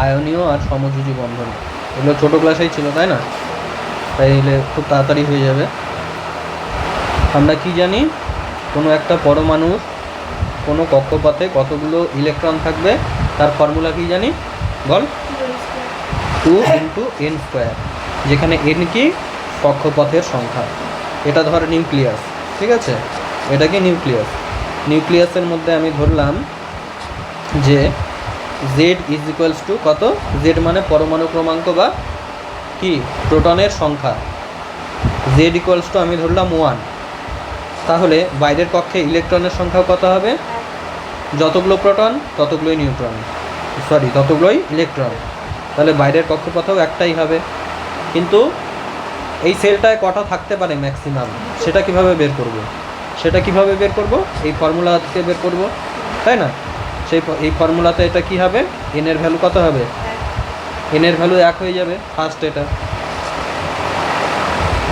আয়নীয় আর সমযোজী বন্ধন, এগুলো ছোটো ক্লাসেই ছিল তাই না, তাইলে খুব তাড়াতাড়ি হয়ে যাবে। আমরা কি জানি, কোনো একটা পরমাণুর কোনো কক্ষপথে কতগুলো ইলেকট্রন থাকবে তার ফর্মুলা কি জানি বল, 2 × n², যেখানে n কি কক্ষপথের সংখ্যা। এটা ধর নিউক্লিয়াস, ঠিক আছে, এটা কি নিউক্লিয়াস। নিউক্লিয়াসের মধ্যে আমি ধরলাম যে z = কত, z মানে পরমাণু ক্রমাঙ্ক বা কি প্রোটনের সংখ্যা, z = আমি ধরলাম 1। তাহলে বাইরের কক্ষে ইলেকট্রনের সংখ্যা কত হবে, যতগুলো প্রোটন ততগুলোই নিউট্রন, ততগুলোই ইলেকট্রন। তাহলে বাইরের কক্ষপথেও একটাই হবে, কিন্তু এই সেলটায় কটা থাকতে পারে ম্যাক্সিমাম, সেটা কিভাবে বের করব, এই ফর্মুলা থেকে বের করব, তাই না। এই ফর্মুলাতে এটা কি হবে, n এর ভ্যালু কত হবে, n এর ভ্যালু 1 হয়ে যাবে ফার্স্ট, এটা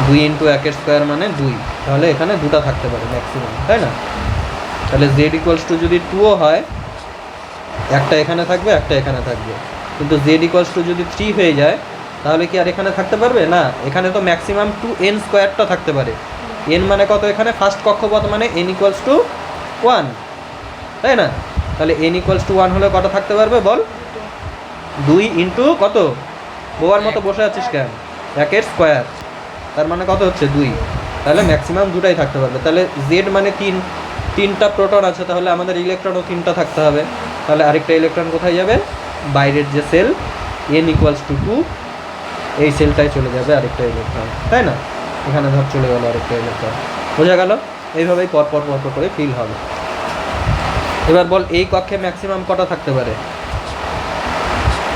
2 × 1² মানে 2, তাহলে এখানে দুটো থাকতে পারে ম্যাক্সিমাম, তাই না। তাহলে z = যদি 2ও হয়, একটা এখানে থাকবে একটা এখানে থাকবে, কিন্তু z = যদি 3 হয়ে যায় তাহলে কি আর এখানে থাকতে পারবে না, এখানে তো ম্যাক্সিমাম 2n² থাকতে পারে। n মানে কত, এখানে ফার্স্ট কক্ষপথ মানে n = 1, তাই না। তাহলে n = 1 হলে কত থাকতে পারবে বল, 2 × কত, বোবার মতো বসে আছিস কেন, 1², তার মানে কত হচ্ছে 2, তাহলে ম্যাক্সিমাম দুটাই থাকতে পারবে। তাহলে z মানে 3টা প্রোটন আছে, তাহলে আমাদের ইলেকট্রনও 3টা থাকতে হবে। তাহলে আরেকটা ইলেকট্রন কোথায় যাবে, বাইরের যে সেল n = 2, এই সেলটায় চলে যাবে আরেকটা ইলেকট্রন, তাই না। এখানে ধর চলে গেল আরেকটা ইলেকট্রন, বোঝা গেল। এইভাবেই পরপর করে ফিল হবে। এবার বল, এই কক্ষে ম্যাক্সিমাম কটা থাকতে পারে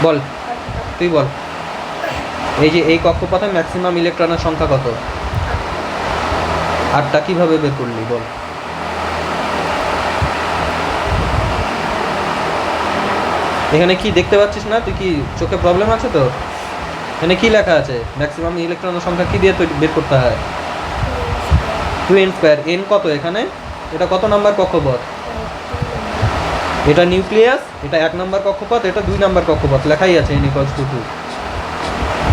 বল, তুই বল, এই যে এই কক্ষপথে ম্যাক্সিমাম ইলেকট্রনের সংখ্যা কত, 8টা, কিভাবে বের করলি বল। এখানে কি দেখতে পাচ্ছিস না, তুই কি চোখে প্রবলেম আছে তো, এখানে কি লেখা আছে, ম্যাক্সিমাম ইলেকট্রনের সংখ্যা কি দিয়ে বের করতে হয়, 2n², n কত এখানে, এটা কত নাম্বার কক্ষপথ, এটা নিউক্লিয়াস, এটা 1 নাম্বার কক্ষপথ, এটা 2 নাম্বার কক্ষপথ, লেখাই আছে n = 2।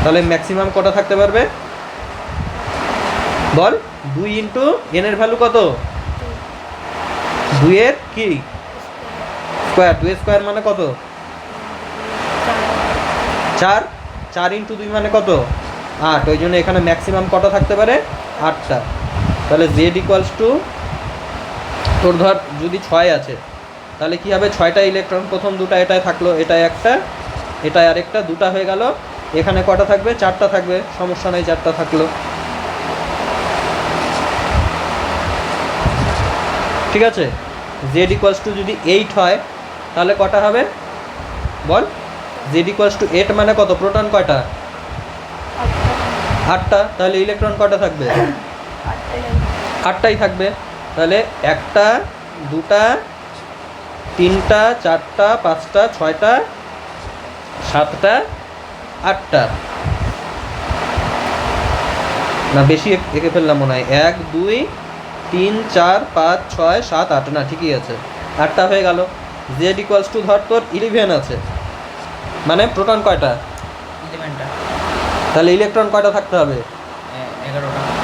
তাহলে ম্যাক্সিমাম কটা থাকতে পারবে বল, 2 × n এর ভ্যালু কত, 2 এর কি স্কয়ার, 2 এর স্কয়ার মানে কত, 4, 4 × 2 মানে কত, 8, ওই জন্য এখানে ম্যাক্সিমাম কটা থাকতে পারে, 8টা। তাহলে z = তোর ধর যদি 6 আছে, তাহলে কি হবে, 6টা ইলেকট্রন, প্রথম দুটো এটায় থাকলো, এটায় একটা, এটায় আরেকটা, দুটো হয়ে গেল, এখানে কটা থাকবে, 4টা থাকবে, সমস্যা নেই, 4টা থাকলো, ঠিক আছে। z = যদি 8 হয় তাহলে কটা হবে বল, z = 8 মানে কত, প্রোটন কয়টা, 8টা, তাহলে ইলেকট্রন কয়টা থাকবে, 8টাই থাকবে। তাহলে 1টা, 2টা, 3টা, 4টা, 5টা, 6টা, 7টা, 8টা, না বেশি এঁকে ফেললাম মনে হয়, 1 2 3 4 5 6 7 8, না ঠিকই আছে, 8টা হয়ে গেল। z = ধর তোর 11 আছে, মানে প্রোটন কয়টা, 11টা, তাহলে ইলেকট্রন কয়টা থাকতে হবে,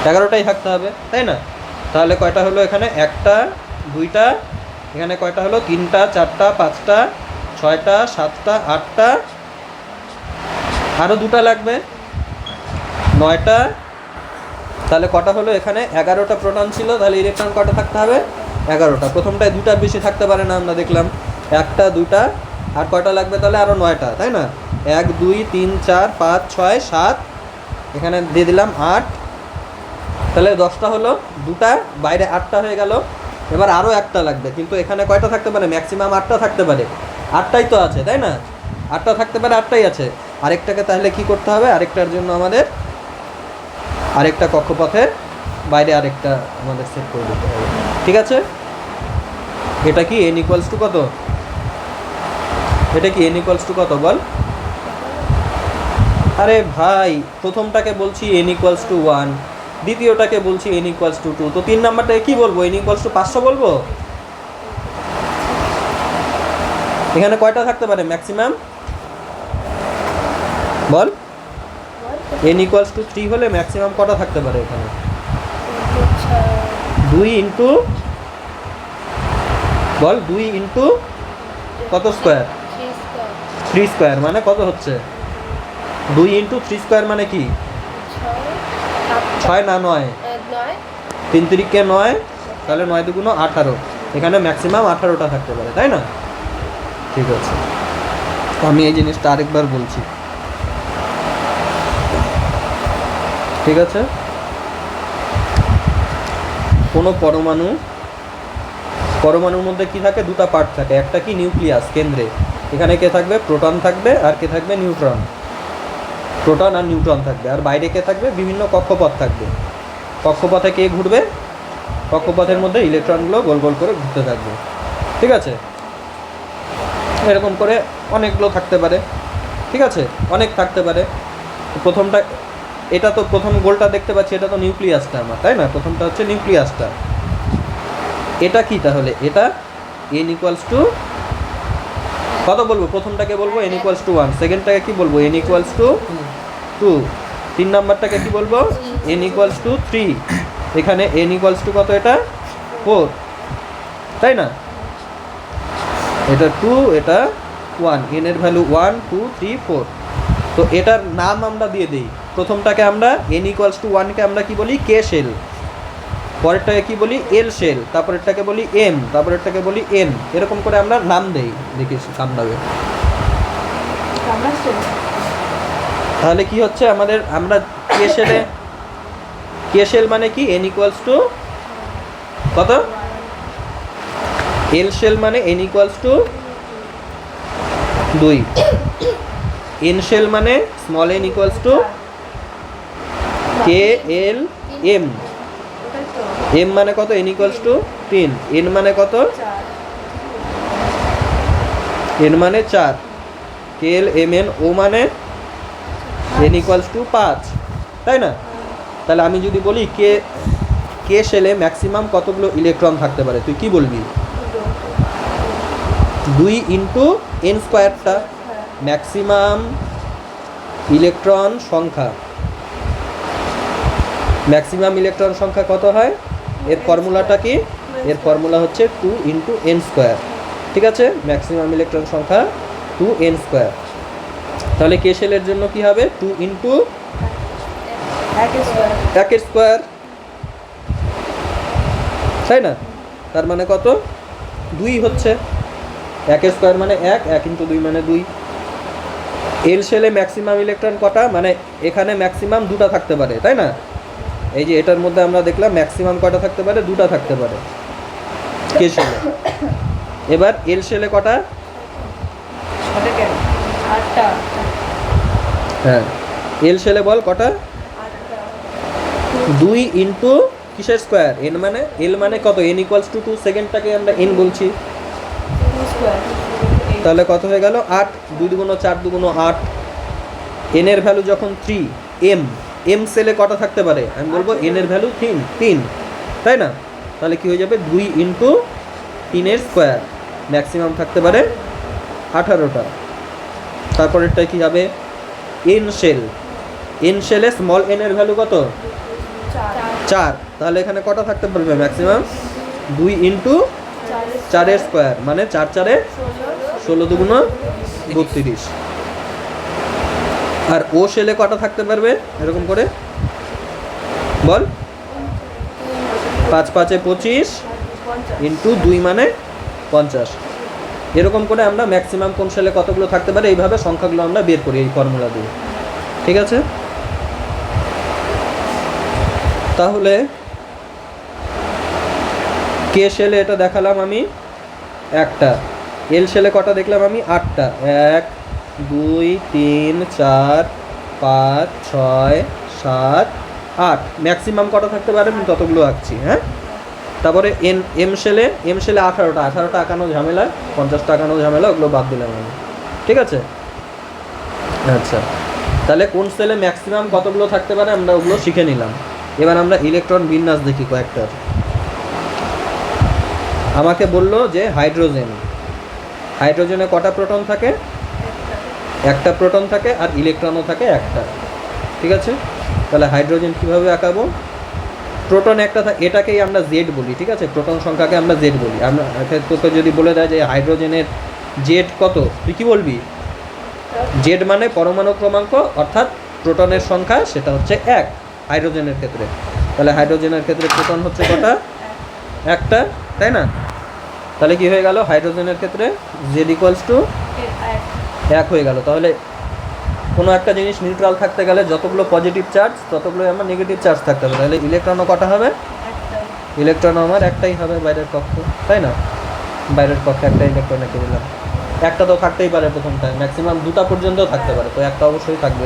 11টাই থাকতে হবে, তাই না। তাহলে কয়টা হলো এখানে, 1টা 2টা, এখানে কয়টা হলো, 3টা 4টা 5টা 6টা 7টা 8টা, আরও 2টা লাগবে, 9টা। তাহলে কটা হলো, এখানে 11টা প্রোটন ছিল, তাহলে ইলেকট্রন কয়টা থাকতে হবে, 11টা। প্রথমটায় 2টার বেশি থাকতে পারে না, আমরা দেখলাম, 1টা 2টা, আর কয়টা লাগবে তাহলে, আরও 9টা, তাই না। 1 2 3 4 5 6 7, এখানে দিয়ে দিলাম 8, তাহলে 10টা হলো, 2টা বাইরে, 8টা হয়ে গেল। এবার আরও একটা লাগবে, কিন্তু এখানে কয়টা থাকতে পারে, ম্যাক্সিমাম 8টা থাকতে পারে, 8টাই তো আছে, তাই না, 8টা থাকতে পারে, 8টাই আছে। আরেকটাকে তাহলে কি করতে হবে, আরেকটার জন্য আমাদের আরেকটা কক্ষপথের বাইরে আরেকটা আমাদের সেট করে দিতে হবে, ঠিক আছে। এটা কি n = কত, এটা কি n = কত বল, আরে ভাই প্রথমটাকে বলছি n = 1, দ্বিতীয়টাকে বলছি n = 2, তো 3 নাম্বারটাকে কি বলবো, n = 500 বলবো। এখানে কয়টা থাকতে পারে maximum, ball n equals to 3 হলে ম্যাক্সিমাম কটা থাকতে পারে এখানে? 2 ইন্টু বল 2 ইন্টু কত স্কোয়ার? 3 স্কোয়ার মানে কত হচ্ছে? 2 ইন্টু 3 স্কোয়ার মানে কি? 6 না 9? 3 তিরিকে 9, তাহলে 9 দুগুণ 18। এখানে ম্যাক্সিমাম 18টা থাকতে পারে, তাই না? ঠিক আছে, আমি এই জিনিসটা আরেকবার বলছি, ঠিক আছে? কোনো পরমাণুর মধ্যে কি থাকে? দুটো পার্ট থাকে, একটা কি নিউক্লিয়াস কেন্দ্রে, এখানে কে থাকবে? প্রোটন থাকবে, আর কে থাকবে? নিউট্রন। প্রোটন আর নিউট্রন থাকবে, আর বাইরে কে থাকবে? বিভিন্ন কক্ষপথ থাকবে। কক্ষপথে কে ঘুরবে? কক্ষপথের মধ্যে ইলেকট্রনগুলো গোল গোল করে ঘুরতে থাকবে, ঠিক আছে? এরকম করে অনেকগুলো থাকতে পারে, ঠিক আছে? অনেক থাকতে পারে। প্রথমটা, এটা তো প্রথম গোলটা দেখতে পাচ্ছি, এটা তো নিউক্লিয়াসটা আমার, তাই না? প্রথমটা হচ্ছে নিউক্লিয়াসটা। এটা কি তাহলে? এটা n ইকুয়ালস টু কত বলবো? প্রথমটাকে বলবো n ইকুয়ালস টু 1, সেকেন্ডটাকে কি বলবো? n ইকুয়ালস টু 2, 3 নাম্বারটাকে কি বলবো? n equals to 3। এখানে n ইকুয়ালস টু কত? এটা 4, তাই না? এটা 2, এটা 1, n এর ভ্যালু 1 2 3 4। তো এটার নাম আমরা দিয়ে দিই। প্রথমটাকে আমরা n ইকুয়ালস টু 1কে আমরা কি বলি? কে শেল। পরেরটাকে কি বলি? এল শেল। তারপরেরটাকে বলি এম, তারপরেরটাকে বলি এন। এরকম করে আমরা নাম দেই, দেখিস কামড়াবে। তাহলে কি হচ্ছে আমাদের? আমরা কে শেল মানে কি? n ইকুয়ালস টু কত? এল শেল মানে n ইকুয়ালস টু 2, এন শেল মানে small n equals to K L M, M মানে কত? n ইকুয়ালস টু 3, n মানে কত? n মানে 4, কে এল এম এন ও মানে n ইকুয়ালস টু 5, তাই না? তাহলে আমি যদি বলি কে শেলে ম্যাক্সিমাম কতগুলো ইলেকট্রন থাকতে পারে, তুই কি বলবি? 2 ইন্টু n স্কোয়ারটা ম্যাক্সিমাম ইলেকট্রন সংখ্যা। ম্যাক্সিমাম ইলেকট্রন সংখ্যা কত হয়? এর ফর্মুলাটা কি? এর ফর্মুলা হচ্ছে 2 ইন্টু n স্কোয়ার, ঠিক আছে? ম্যাক্সিমাম ইলেকট্রন সংখ্যা 2n স্কোয়ার। তাহলে কে শেলের জন্য কি হবে? 2 ইন্টু 1 স্কোয়ার, তাই না? তার মানে কত? 2 হচ্ছে। 1 স্কোয়ার মানে 1, 1 ইন্টু 2 মানে 2। এল শেলে ম্যাক্সিমাম ইলেকট্রন কটা? মানে এখানে ম্যাক্সিমাম 2টা থাকতে পারে, তাই না? এই যে এটার মধ্যে আমরা দেখলাম ম্যাক্সিমাম কটা থাকতে পারে? 2টা থাকতে পারে কে শেলে। এবার এল শেলে কটা? হ্যাঁ, এল শেলে বল কটা? 2 ইন্টু কিসের স্কোয়ার? এন মানে এল মানে কত? n ইকুয়ালস টু 2, সেকেন্ডটাকে আমরা n বলছি, তাহলে কত হয়ে গেল? 8, 2 দুগুণ 4 দুগুণ 8। n এর ভ্যালু যখন 3, এম সেলে কটা থাকতে পারে? আমি বলবো n এর ভ্যালু 3, তাই না? তাহলে কি হয়ে যাবে? 2 ইন্টু 3 এর স্কোয়ার, ম্যাক্সিমাম থাকতে পারে 18টা। তারপরেরটা কি হবে? এন শেলে স্মল n এর ভ্যালু কত? 4, তাহলে এখানে কটা থাকতে পারবে ম্যাক্সিমাম? 2 ইন্টু 4 এর স্কোয়ার মানে 4 4 16 দুগুণ 32। আর ও শেলে কটা থাকতে পারবে? এরকম করে বল। 5 5 25 ইন্টু 2 মানে 50। এরকম করে আমরা ম্যাক্সিমাম কোন শেলে কতগুলো থাকতে পারে এইভাবে সংখ্যাগুলো আমরা বের করি এই ফর্মুলা দিয়ে, ঠিক আছে? তাহলে কে শেলে এটা দেখালাম আমি একটা, এল শেলে কটা দেখলাম আমি? 8টা। 1 2 3 4 5 6 7 8, ম্যাক্সিমাম কটা থাকতে পারে আমি ততগুলো আঁকছি, হ্যাঁ? তারপরে এম শেলে 18টা আঁকানো ঝামেলা, 50টা আঁকানো ঝামেলা, ওগুলো বাদ দিলাম আমি, ঠিক আছে? আচ্ছা, তাহলে কোন সেলে ম্যাক্সিমাম কতগুলো থাকতে পারে আমরা ওগুলো শিখে নিলাম। এবার আমরা ইলেকট্রন বিন্যাস দেখি কয়েকটার। আমাকে বললো যে হাইড্রোজেনে কটা প্রোটন থাকে? একটা প্রোটন থাকে আর ইলেকট্রনও থাকে একটা, ঠিক আছে? তাহলে হাইড্রোজেন কীভাবে আঁকাবো? প্রোটন একটা এটাকেই আমরা জেড বলি, ঠিক আছে? প্রোটন সংখ্যাকে আমরা জেড বলি। আমরা তোকে যদি বলে দেয় যে হাইড্রোজেনের জেড কত, তুই কী বলবি? জেড মানে পরমাণু ক্রমাঙ্ক, অর্থাৎ প্রোটনের সংখ্যা, সেটা হচ্ছে 1 হাইড্রোজেনের ক্ষেত্রে। তাহলে হাইড্রোজেনের ক্ষেত্রে প্রোটন হচ্ছে কটা? একটা, তাই না? তাহলে কি হয়ে গেল? হাইড্রোজেনের ক্ষেত্রে জেড ইকুয়ালস টু 1 হয়ে গেল। তাহলে কোনো একটা জিনিস নিউট্রাল থাকতে গেলে যতগুলো পজিটিভ চার্জ ততগুলোই আমার নেগেটিভ চার্জ থাকতে হবে। তাহলে ইলেকট্রনও কটা হবে? ইলেকট্রনও আমার একটাই হবে বাইরের কক্ষে, তাই না? বাইরের কক্ষে একটা ইলেকট্রন রেখে দিলাম। একটা তো থাকতেই পারে প্রথমটায়, ম্যাক্সিমাম 2টা পর্যন্ত থাকতে পারে, তো একটা অবশ্যই থাকবে।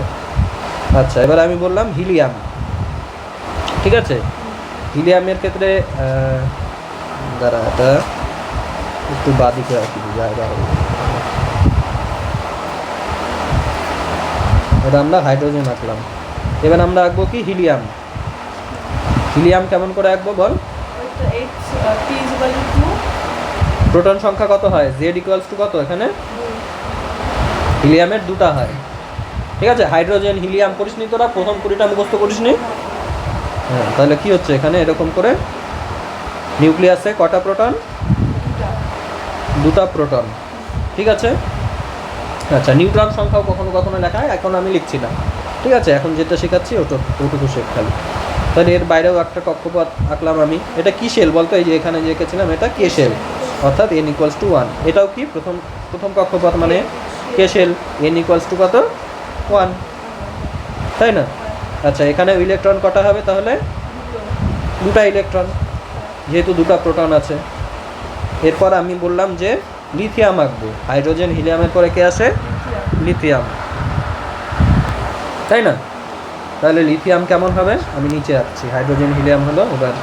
আচ্ছা, এবার আমি বললাম হিলিয়াম, ঠিক আছে? হিলিয়ামের ক্ষেত্রে দাঁড়া, এটা একটু বাদিকে রাখি জায়গা, এটা আমরা হাইড্রোজেন আঁকলাম। এবার আমরা আঁকবো কি? হিলিয়াম। হিলিয়াম কেমন করে আঁকবো বল? প্রোটন সংখ্যা কত হয়? জেড ইকুয়ালস টু কত? এখানে হিলিয়ামের 2টা হয়, ঠিক আছে? হাইড্রোজেন হিলিয়াম করিস নি তোরা? প্রথম 20টা মুখস্থ করিস নি? হ্যাঁ, তাহলে কি হচ্ছে এখানে? এরকম করে নিউক্লিয়াসে কটা প্রোটন? 2টা প্রোটন, ঠিক আছে? আচ্ছা, নিউট্রন সংখ্যাও কখনো কখনো লেখা হয়, এখন আমি লিখছি না, ঠিক আছে? এখন যেটা শেখাচ্ছি ওটুকু শেখ খালি। তাহলে এর বাইরেও একটা কক্ষপথ আঁকলাম আমি। এটা কি শেল বলতো? এই যে এখানে যে এঁকেছিলাম, এটা কে শেল, অর্থাৎ n ইকুয়ালস টু 1। এটাও কি প্রথম কক্ষপথ মানে কে শেল, n ইকুয়ালস টু কত? 1, তাই না? আচ্ছা, এখানে ইলেকট্রন কটা হবে তাহলে? 2টা ইলেকট্রন, যেহেতু 2টা প্রোটন আছে। এরপর আমি বললাম যে লিথিয়াম আঁকবো। হাইড্রোজেন হিলিয়ামের পরে কে আসে? লিথিয়াম, তাই না? তাহলে লিথিয়াম কেমন হবে? আমি নিচে আঁকছি, হাইড্রোজেন হিলিয়াম হলো, এবার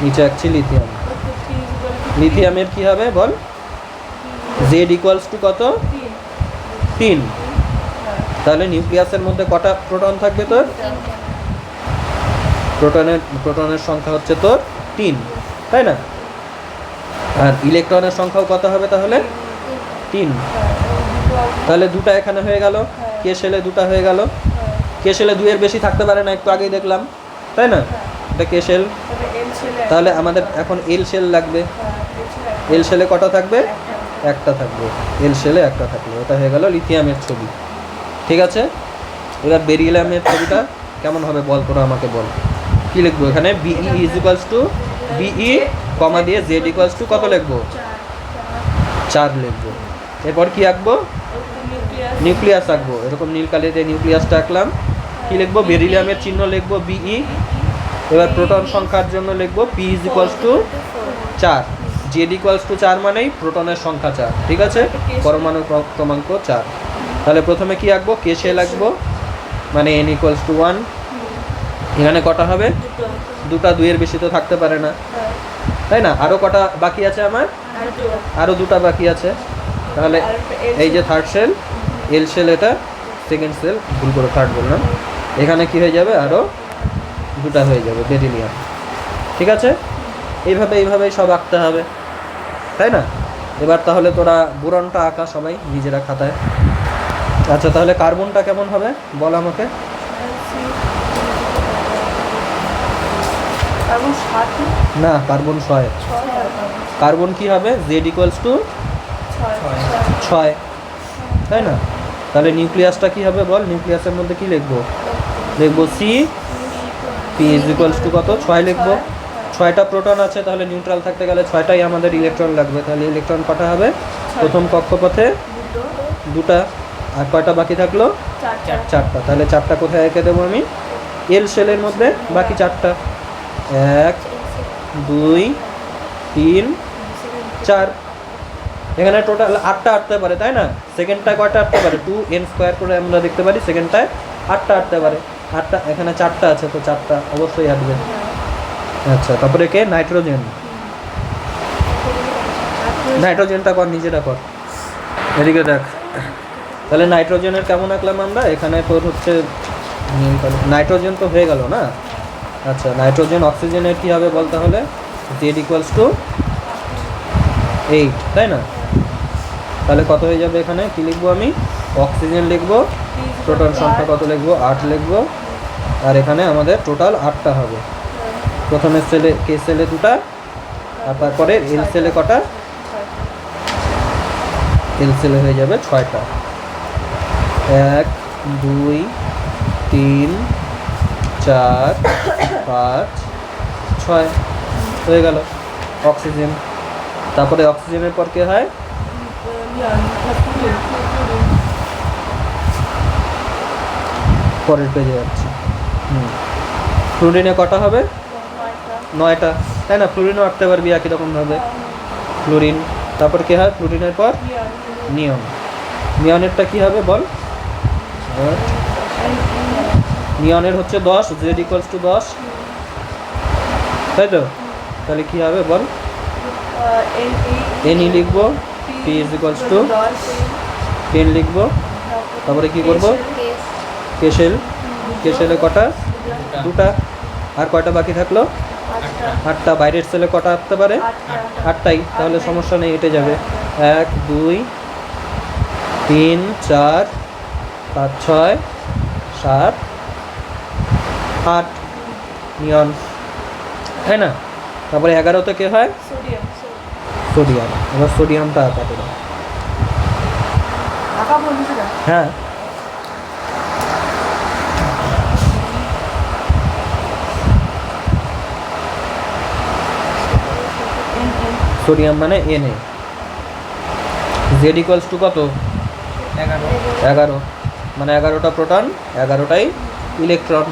নিচে আঁকছি লিথিয়াম। লিথিয়ামের কি হবে বল? জেড ইকুয়ালস টু কত? 3। তাহলে নিউক্লিয়াসের মধ্যে কটা প্রোটন থাকবে তোর? প্রোটনের সংখ্যা হচ্ছে তোর 3, তাই না? আর ইলেকট্রনের সংখ্যাও কত হবে তাহলে? 3। তাহলে 2টা এখানে হয়ে গেল, কে শেলে 2টা হয়ে গেল। কে শেলে 2 এর বেশি থাকতে পারে না, একটু আগেই দেখলাম, তাই না? এটা কে শেল। তাহলে আমাদের এখন এল শেল লাগবে। এল শেলে কটা থাকবে? একটা থাকবে। এল শেলে একটা থাকবে। এটা হয়ে গেল লিথিয়ামের ছবি, ঠিক আছে? এবার বেরিলিয়ামের ছবিটা কেমন হবে বল তোরা আমাকে বল। কি লিখবো এখানে? B is equals to B comma দিয়ে জেড ইকুয়ালস টু কত লিখবো? 4 লিখবো। এরপর কি আঁকবো? নিউক্লিয়াস আঁকবো। এরকম নীল কালি দিয়ে নিউক্লিয়াসটা আঁকলাম। কি লিখবো? বেরিলিয়ামের চিহ্ন লিখবো বিই। এবার প্রোটন সংখ্যার জন্য লিখবো P is equals two 4, Z equals to 4 মানেই প্রোটনের সংখ্যা 4, ঠিক আছে? পরমাণু ক্রমাঙ্ক 4। তাহলে প্রথমে কি আঁকবো? কে শেল আঁকবো, মানে n ইকুয়ালস টু 1। এখানে কটা হবে? 2টা, 2 এর বেশি তো থাকতে পারে না, তাই না? আরও কটা বাকি আছে আমার? আরও 2টা বাকি আছে। তাহলে এই যে থার্ড শেল, এল শেল, এটা সেকেন্ড সেল, ভুল করে থার্ড বললাম। এখানে কি হয়ে যাবে? আরও 2টা হয়ে যাবে, বেরিলিয়াম, ঠিক আছে? এইভাবেই সব আঁকতে হবে, তাই না? এবার তাহলে তোরা বোরনটা আঁকা সবাই নিজেরা খাতায়। আচ্ছা, তাহলে কার্বনটা কেমন হবে বল আমাকে? না, কার্বন 6। কার্বন কি হবে? জেড ইকুয়ালস টু 6, তাই না? তাহলে নিউক্লিয়াসটা কি হবে বল? নিউক্লিয়াসের মধ্যে কি লিখবো? লিখবো C, P is equals to কত? 6 লিখবো। 6টা প্রোটন আছে, তাহলে নিউট্রাল থাকতে গেলে 6টাই আমাদের ইলেকট্রন লাগবে। তাহলে ইলেকট্রন কটা হবে? প্রথম কক্ষপথে 2টা, আর কয়টা বাকি থাকলো? 4টা। তাহলে 4টা কোথায় এঁকে দেবো আমি? এল শেলের মধ্যে বাকি 4টা। 1, 2, 3, 4। এখানে টোটাল 8টা আঁটতে পারে, তাই না? সেকেন্ডটায় কয়টা আঁটতে পারে? 2n² করে আমরা দেখতে পারি। সেকেন্ডটায় 8টা আঁটতে পারে। 8টা, এখানে 4টা আছে, তো 4টা অবশ্যই আঁটবে। আচ্ছা, তারপরে কে? নাইট্রোজেন। নাইট্রোজেনটা কর, নিজেরা কর, এদিকে দেখ। তাহলে নাইট্রোজেনের কেমন আঁকলাম আমরা? এখানে তোর হচ্ছে নাইট্রোজেন তো হয়ে গেল না? আচ্ছা, নাইট্রোজেন অক্সিজেনের কী হবে বল তাহলে? জেড ইকুয়ালস টু 8, তাই না? তাহলে কত হয়ে যাবে এখানে? কি লিখবো আমি? অক্সিজেন লিখবো, প্রোটন সংখ্যা কত লিখবো? 8 লিখবো। আর এখানে আমাদের টোটাল 8টা হবে। প্রথমের সেলে কে সেলে 2টা, আর তারপরে এল সেলে কটা? এল সেলে হয়ে যাবে 6টা। 1 2 3 4 5 6 হয়ে গেল অক্সিজেন। তারপরে অক্সিজেনের পর কে হয়? পরের পেজে যাচ্ছি। ফ্লুরিনে কটা হবে? 9টা, তাই না? ফ্লুরিনও আঁকতে পারবি একই রকমভাবে। ফ্লুরিন, তারপর কে হয় ফ্লুরিনের পর? নিয়ন। নিয়নেরটা কি হবে বল? নিয়নের হচ্ছে 10, জেড ইকুয়ালস টু 10, তাই তো? তাহলে কি হবে বল? এন ই লিখবো, পি ইজ ইকুয়ালস টু 10 লিখবো। তারপরে কি করব? কেশেল, কেশেলে কটা? 2টা। আর কয়টা বাকি থাকলো? 8টা। বাইরের সেলে কটা আসতে পারে? 8টাই। তাহলে সমস্যা নেই, এটে যাবে। 1 2 3 4 5 6 7 8 নিয়ন, তাই না? তারপরে 11তে কে হয়? সোডিয়াম। এবার সোডিয়ামটা আঁকা তোরা। হ্যাঁ, সোডিয়াম মানে Na। জেড ইকুয়ালস টু কত? 11 মানে 11টা প্রোটন, 11টাই ইলেকট্রন।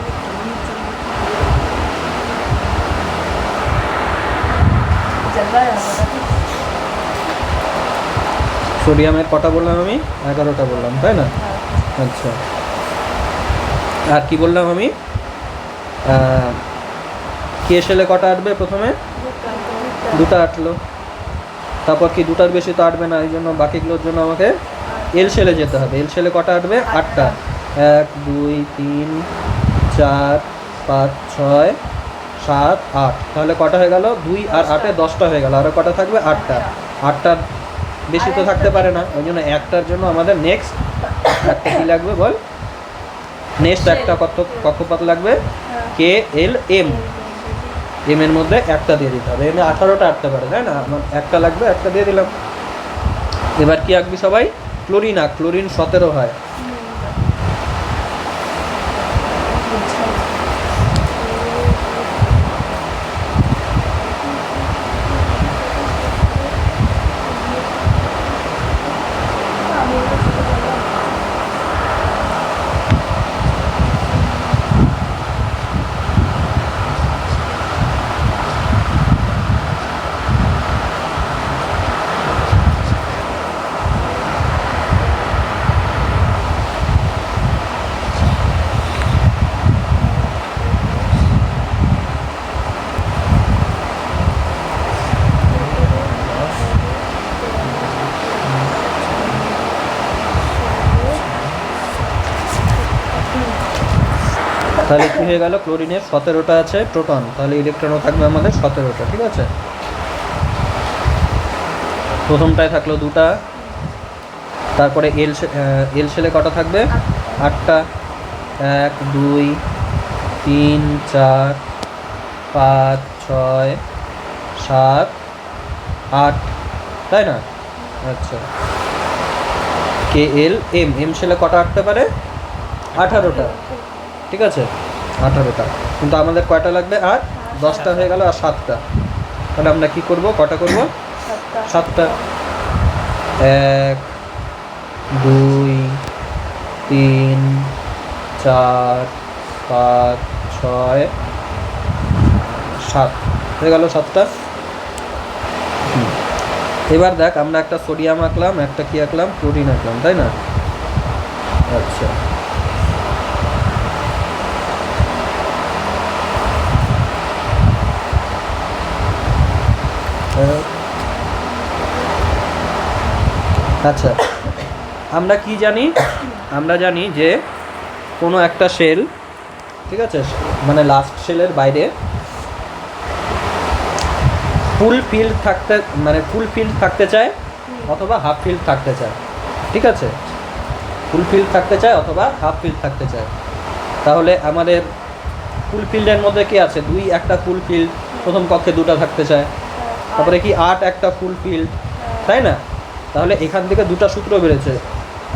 সোডিয়ামের কটা বললাম আমি? 11টা বললাম, তাই না? আচ্ছা, আর কি বললাম আমি? কে সেলে কটা আটবে প্রথমে? 2টা আটলো। তারপর কি 2টার বেশি তো আটবে না, এই জন্য বাকিগুলোর জন্য আমাকে এল সেলে যেতে হবে। এল সেলে কটা আটবে? 8টা। 1 2 3 4 5 6 7 8। তাহলে কটা হয়ে গেল? 2 আর 8-এ 10টা হয়ে গেল। আরও কটা থাকবে? 8টা। 8টার বেশি তো থাকতে পারে না, ওই জন্য একটার জন্য আমাদের নেক্সট একটা কী লাগবে বল? নেক্সট একটা কক্ষপথ লাগবে, কে এল এম। এম এর মধ্যে একটা দিয়ে দিতে হবে। এমনি 18টা আঁকতে পারে, তাই না? আমার একটা লাগবে, একটা দিয়ে দিলাম। এবার কি আঁকবি সবাই? ক্লোরিন আঁক। ক্লোরিন 17 হয়। তাহলে কি হয়ে গেল? ক্লোরিনের 17টা আছে প্রোটন, তাহলে ইলেকট্রনও থাকবে আমাদের 17টা। ঠিক আছে, প্রথমটায় থাকলো 2টা। তারপরে এল সেলে কটা থাকবে? 8টা। 1 2 3 4 5 6 7 8, তাই না? আচ্ছা, কে এল এম। এম সেলে কটা আঁকতে পারে? 18টা। ঠিক আছে, 18টা। কিন্তু আমাদের কয়টা লাগবে? আর 10টা হয়ে গেল, আর 7টা। তাহলে আমরা কি করব? কটা করব? 7টা। 1 2 3 4 5 6 7 হয়ে গেল 7টা। এবার দেখ, আমরা একটা সোডিয়াম আঁকলাম, একটা কি আঁকলাম? ক্লোরিন আঁকলাম, তাই না? আচ্ছা, আচ্ছা, আমরা কি জানি? আমরা জানি যে কোনো একটা সেল, ঠিক আছে, মানে লাস্ট সেলের বাইরে ফুল ফিল্ড থাকতে চায় অথবা হাফ ফিল্ড থাকতে চায়, ঠিক আছে? ফুল ফিল্ড থাকতে চায় অথবা হাফ ফিল্ড থাকতে চায়। তাহলে আমাদের ফুল ফিল্ডের মধ্যে কি আছে? 2 একটা ফুল ফিল্ড, প্রথম কক্ষে 2টা থাকতে চায়। তারপরে কি 8 একটা ফুল ফিল্ড, তাই না? তাহলে এখান থেকে 2টা সূত্র বেরোচ্ছে।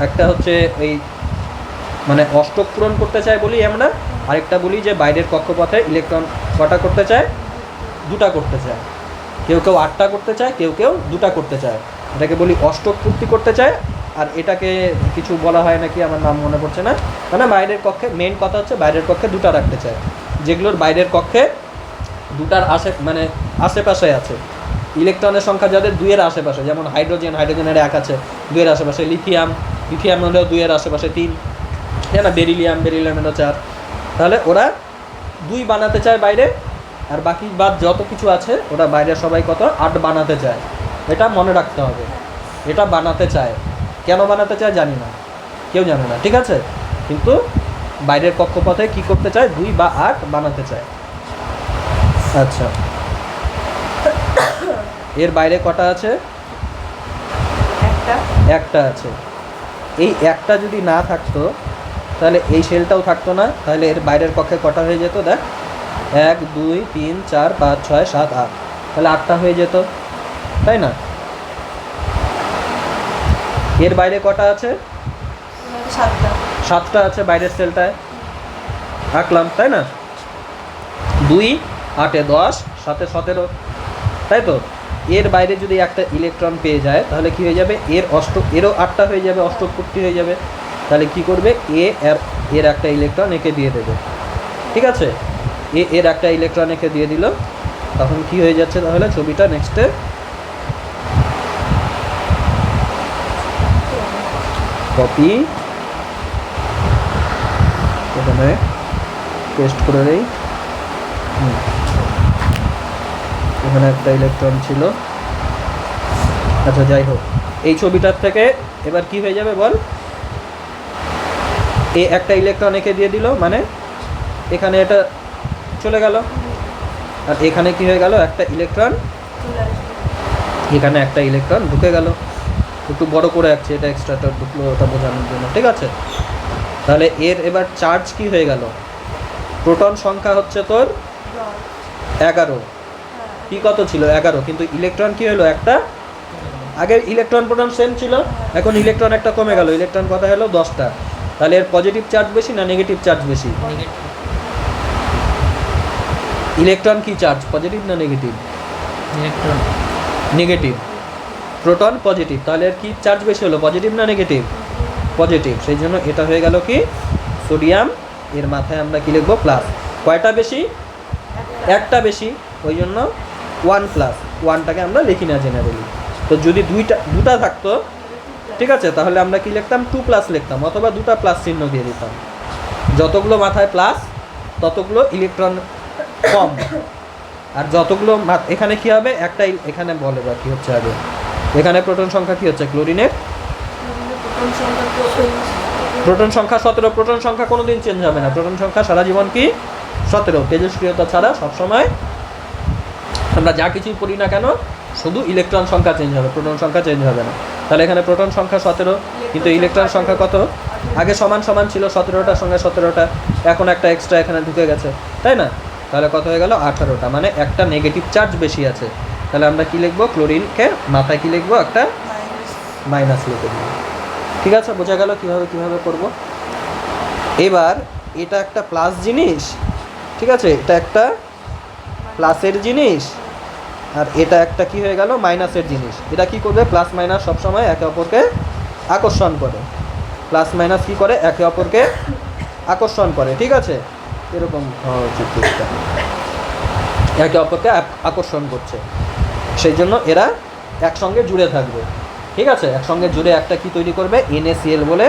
একটা হচ্ছে এই মানে অষ্টক পূরণ করতে চায় বলি আমরা, আরেকটা বলি যে বাইরের কক্ষপথে ইলেকট্রন কটা করতে চায়? 2টা করতে চায়। কেউ কেউ 8টা করতে চায়, কেউ কেউ 2টা করতে চায়। এটাকে বলি অষ্টক পূর্তি করতে চায়। আর এটাকে কিছু বলা হয় নাকি, আমার নাম মনে পড়ছে না। মানে বাইরের কক্ষে মেইন কথা হচ্ছে বাইরের কক্ষে 2টা রাখতে চায়, যেগুলোর বাইরের কক্ষে 2টার মানে আশেপাশে আছে ইলেকট্রনের সংখ্যা যাদের 2-এর আশেপাশে, যেমন হাইড্রোজেনের 1 আছে 2-এর আশেপাশে, লিথিয়াম হলেও 2-এর আশেপাশে 3, তাই না? বেরিলিয়ামেরও 4। তাহলে ওরা 2 বানাতে চায় বাইরে, আর বাকি বাদ যত কিছু আছে ওরা বাইরে সবাই কত? 8 বানাতে চায়। এটা মনে রাখতে হবে, এটা বানাতে চায়। কেন বানাতে চায় জানি না, কেউ জানে না, ঠিক আছে? কিন্তু বাইরের কক্ষপথে কি করতে চায়? 2 বা 8 বানাতে চায়। আচ্ছা, এর বাইরে কটা আছে? একটা আছে। এই একটা যদি না থাকতো তাহলে এই শেলটাও থাকতো না। তাহলে এর বাইরের কক্ষে কটা হয়ে যেত? দেখ, 1 2 3 4 5 6 7 8, তাহলে 8টা হয়ে যেত, তাই না? এর বাইরে কটা আছে? 7টা আছে বাইরের সেলটায়, আঁকলাম, তাই না? 2 8 এ 10, 7 এ 17, তাই তো? এর বাইরে যদি একটা ইলেকট্রন পেয়ে যায় তাহলে কি হয়ে যাবে? এরও 8টা হয়ে যাবে, অষ্টক পূর্তি হয়ে যাবে। তাহলে কি করবে? এর একটা ইলেকট্রন একে দিয়ে দেবে, ঠিক আছে? এর একটা ইলেকট্রন একে দিয়ে দিল, তখন কি হয়ে যাচ্ছে? তাহলে ছবিটা নেক্সটে কপি, এখানে পেস্ট করে দেই। এখানে একটা ইলেকট্রন ছিল। আচ্ছা, যাই হোক, এই ছবিটার থেকে এবার কি হয়ে যাবে বল? একটা ইলেকট্রন একে দিয়ে দিল, মানে এখানে এটা চলে গেল, আর এখানে কি হয়ে গেল? একটা ইলেকট্রন, এখানে একটা ইলেকট্রন ঢুকে গেল। একটু বড় করে আসছে, এটা এক্সট্রাটা ঢুকলো ওটা বোঝানোর জন্য, ঠিক আছে? তাহলে এর এবার চার্জ কি হয়ে গেল? প্রোটন সংখ্যা হচ্ছে তোর 11। কি কত ছিল? 11, কিন্তু ইলেকট্রন কি হলো? একটা। আগে ইলেকট্রন প্রোটন সেম ছিল, এখন ইলেকট্রন একটা কমে গেল, ইলেকট্রন কত হলো? 10টা। তাহলে এর পজিটিভ চার্জ বেশি না নেগেটিভ চার্জ বেশি? ইলেকট্রন কি চার্জ, পজিটিভ না নেগেটিভ? নেগেটিভ। প্রোটন পজিটিভ, তাহলে এর কি চার্জ বেশি হলো? পজিটিভ না নেগেটিভ? পজিটিভ। সেই জন্য এটা হয়ে গেল কি? সোডিয়াম। এর মাথায় আমরা কি লিখবো? প্লাস। কয়টা বেশি? একটা বেশি, ওই জন্য 1 প্লাস। 1টাকে আমরা লিখি না জেনারেলি। তো যদি 2টা থাকতো, ঠিক আছে, তাহলে আমরা কি লিখতাম? 2 প্লাস লিখতাম, অথবা 2টা প্লাস চিহ্ন দিয়ে দিতাম। যতগুলো মাথায় প্লাস ততগুলো ইলেকট্রন কম, আর যতগুলো এখানে কি হবে? একটাই এখানে বলে বা কি হচ্ছে আগে? এখানে প্রোটন সংখ্যা কি হচ্ছে? ক্লোরিনের প্রোটন সংখ্যা 17। প্রোটন সংখ্যা কোনোদিন চেঞ্জ হবে না, প্রোটন সংখ্যা সারা জীবন কি 17। তেজস্ক্রিয়তা ছাড়া সবসময় আমরা যা কিছুই পড়ি না কেন, শুধু ইলেকট্রন সংখ্যা চেঞ্জ হবে, প্রোটন সংখ্যা চেঞ্জ হবে না। তাহলে এখানে প্রোটন সংখ্যা 17, কিন্তু ইলেকট্রন সংখ্যা কত? আগে সমান সমান ছিল, 17টার সঙ্গে 17টা, এখন একটা এক্সট্রা এখানে ঢুকে গেছে, তাই না? তাহলে কত হয়ে গেল? 18টা, মানে একটা নেগেটিভ চার্জ বেশি আছে। তাহলে আমরা কি লিখবো? ক্লোরিনকে মাথায় কি লিখবো? একটা মাইনাস লিখে দিব, ঠিক আছে? বোঝা গেল কিভাবে করব? এবার এটা একটা প্লাস জিনিস, ঠিক আছে, এটা একটা প্লাসের জিনিস, আর এটা একটা কি হয়ে গেল? মাইনাসের জিনিস। এটা কি করবে? প্লাস মাইনাস সবসময় একে অপরকে আকর্ষণ করে। প্লাস মাইনাস কি করে? একে অপরকে আকর্ষণ করে, ঠিক আছে? এরকম হওয়া উচিত, একে অপরকে আকর্ষণ করছে, সেই জন্য এরা একসঙ্গে জুড়ে থাকবে, ঠিক আছে? একসঙ্গে জুড়ে একটা কি তৈরি করবে? NaCl বলে।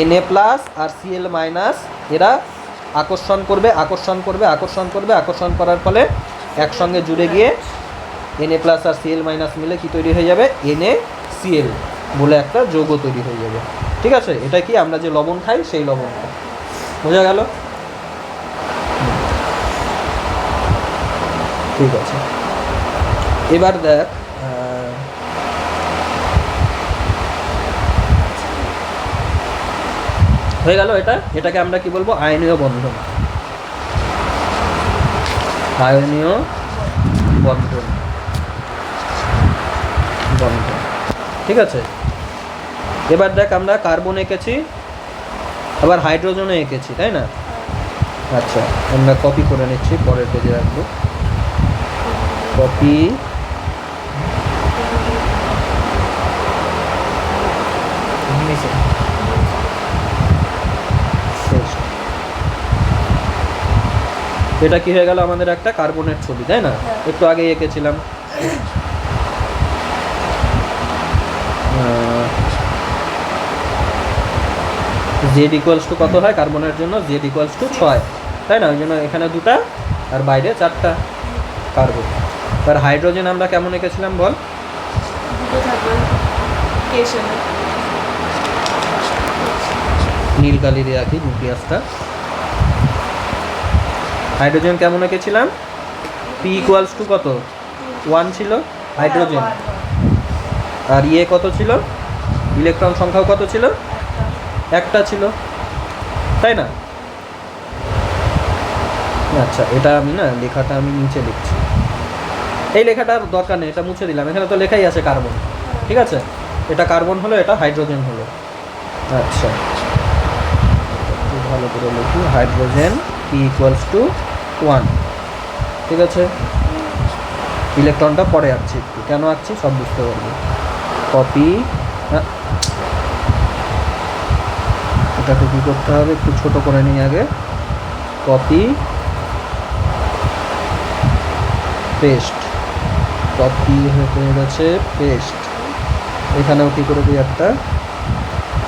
Na প্লাস আর Cl মাইনাস, এরা আকর্ষণ করবে, আকর্ষণ করার ফলে একসঙ্গে জুড়ে গিয়ে Na প্লাস আর Cl মাইনাস মিলে কি তৈরি হয়ে যাবে? NaCl বলে একটা যৌগ তৈরি হয়ে যাবে, ঠিক আছে? এটা কি আমরা যে লবণ খাই সেই লবণটা। বোঝা গেল? ঠিক আছে, এবার দেখ হয়ে গেল এটা। এটাকে আমরা কি বলবো? আয়নীয় বন্ধন। আয়নীয় বন্ধন বন্ধন ঠিক আছে। এবার দেখ আমরা কার্বন এঁকেছি, আবার হাইড্রোজেনও এঁকেছি, তাই না? আচ্ছা, আমরা কপি করে নিচ্ছি, পরের পেজে রাখবো। কপি এটা কি হয়ে গেল? আমাদের একটা কার্বনের ছবি, তাই না? একটু আগে এঁকেছিলাম। জেড ইকুয়ালস টু কত হয় কার্বনের জন্য? জেড ইকুয়ালস টু 6, তাই না? ওই জন্য এখানে 2টা আর বাইরে 4টা কার্বন। আর হাইড্রোজেন আমরা কেমন এঁকেছিলাম বল? নীল কালি দিয়ে আঁকি নিউক্লিয়াসটা। হাইড্রোজেন কেমন এঁকেছিলাম? পি ইকুয়ালস টু কত? 1 ছিল হাইড্রোজেন। আর ইয়ে কত ছিল? ইলেকট্রন সংখ্যাও কত ছিল? একটা ছিল, তাই না? আচ্ছা, এটা আমি না লেখাটা আমি নিচে লিখছি। এই লেখাটার দরকার নেই, এটা মুছে দিলাম। এখানে তো লেখাই আছে কার্বন, ঠিক আছে? এটা কার্বন হলো, এটা হাইড্রোজেন হলো। আচ্ছা, ভালো করে লিখি। হাইড্রোজেন পি ইকুয়ালস টু 1, ঠিক আছে? ইলেকট্রনটা পরে আঁকছি, একটু কেন আঁকছি সব বুঝতে পারবো। কপি, এটাকে কী করতে হবে? একটু ছোট করে নিই আগে। কপি পেস্ট, কপি হয়ে গেছে পেস্ট। এখানেও কী করে দিই? একটা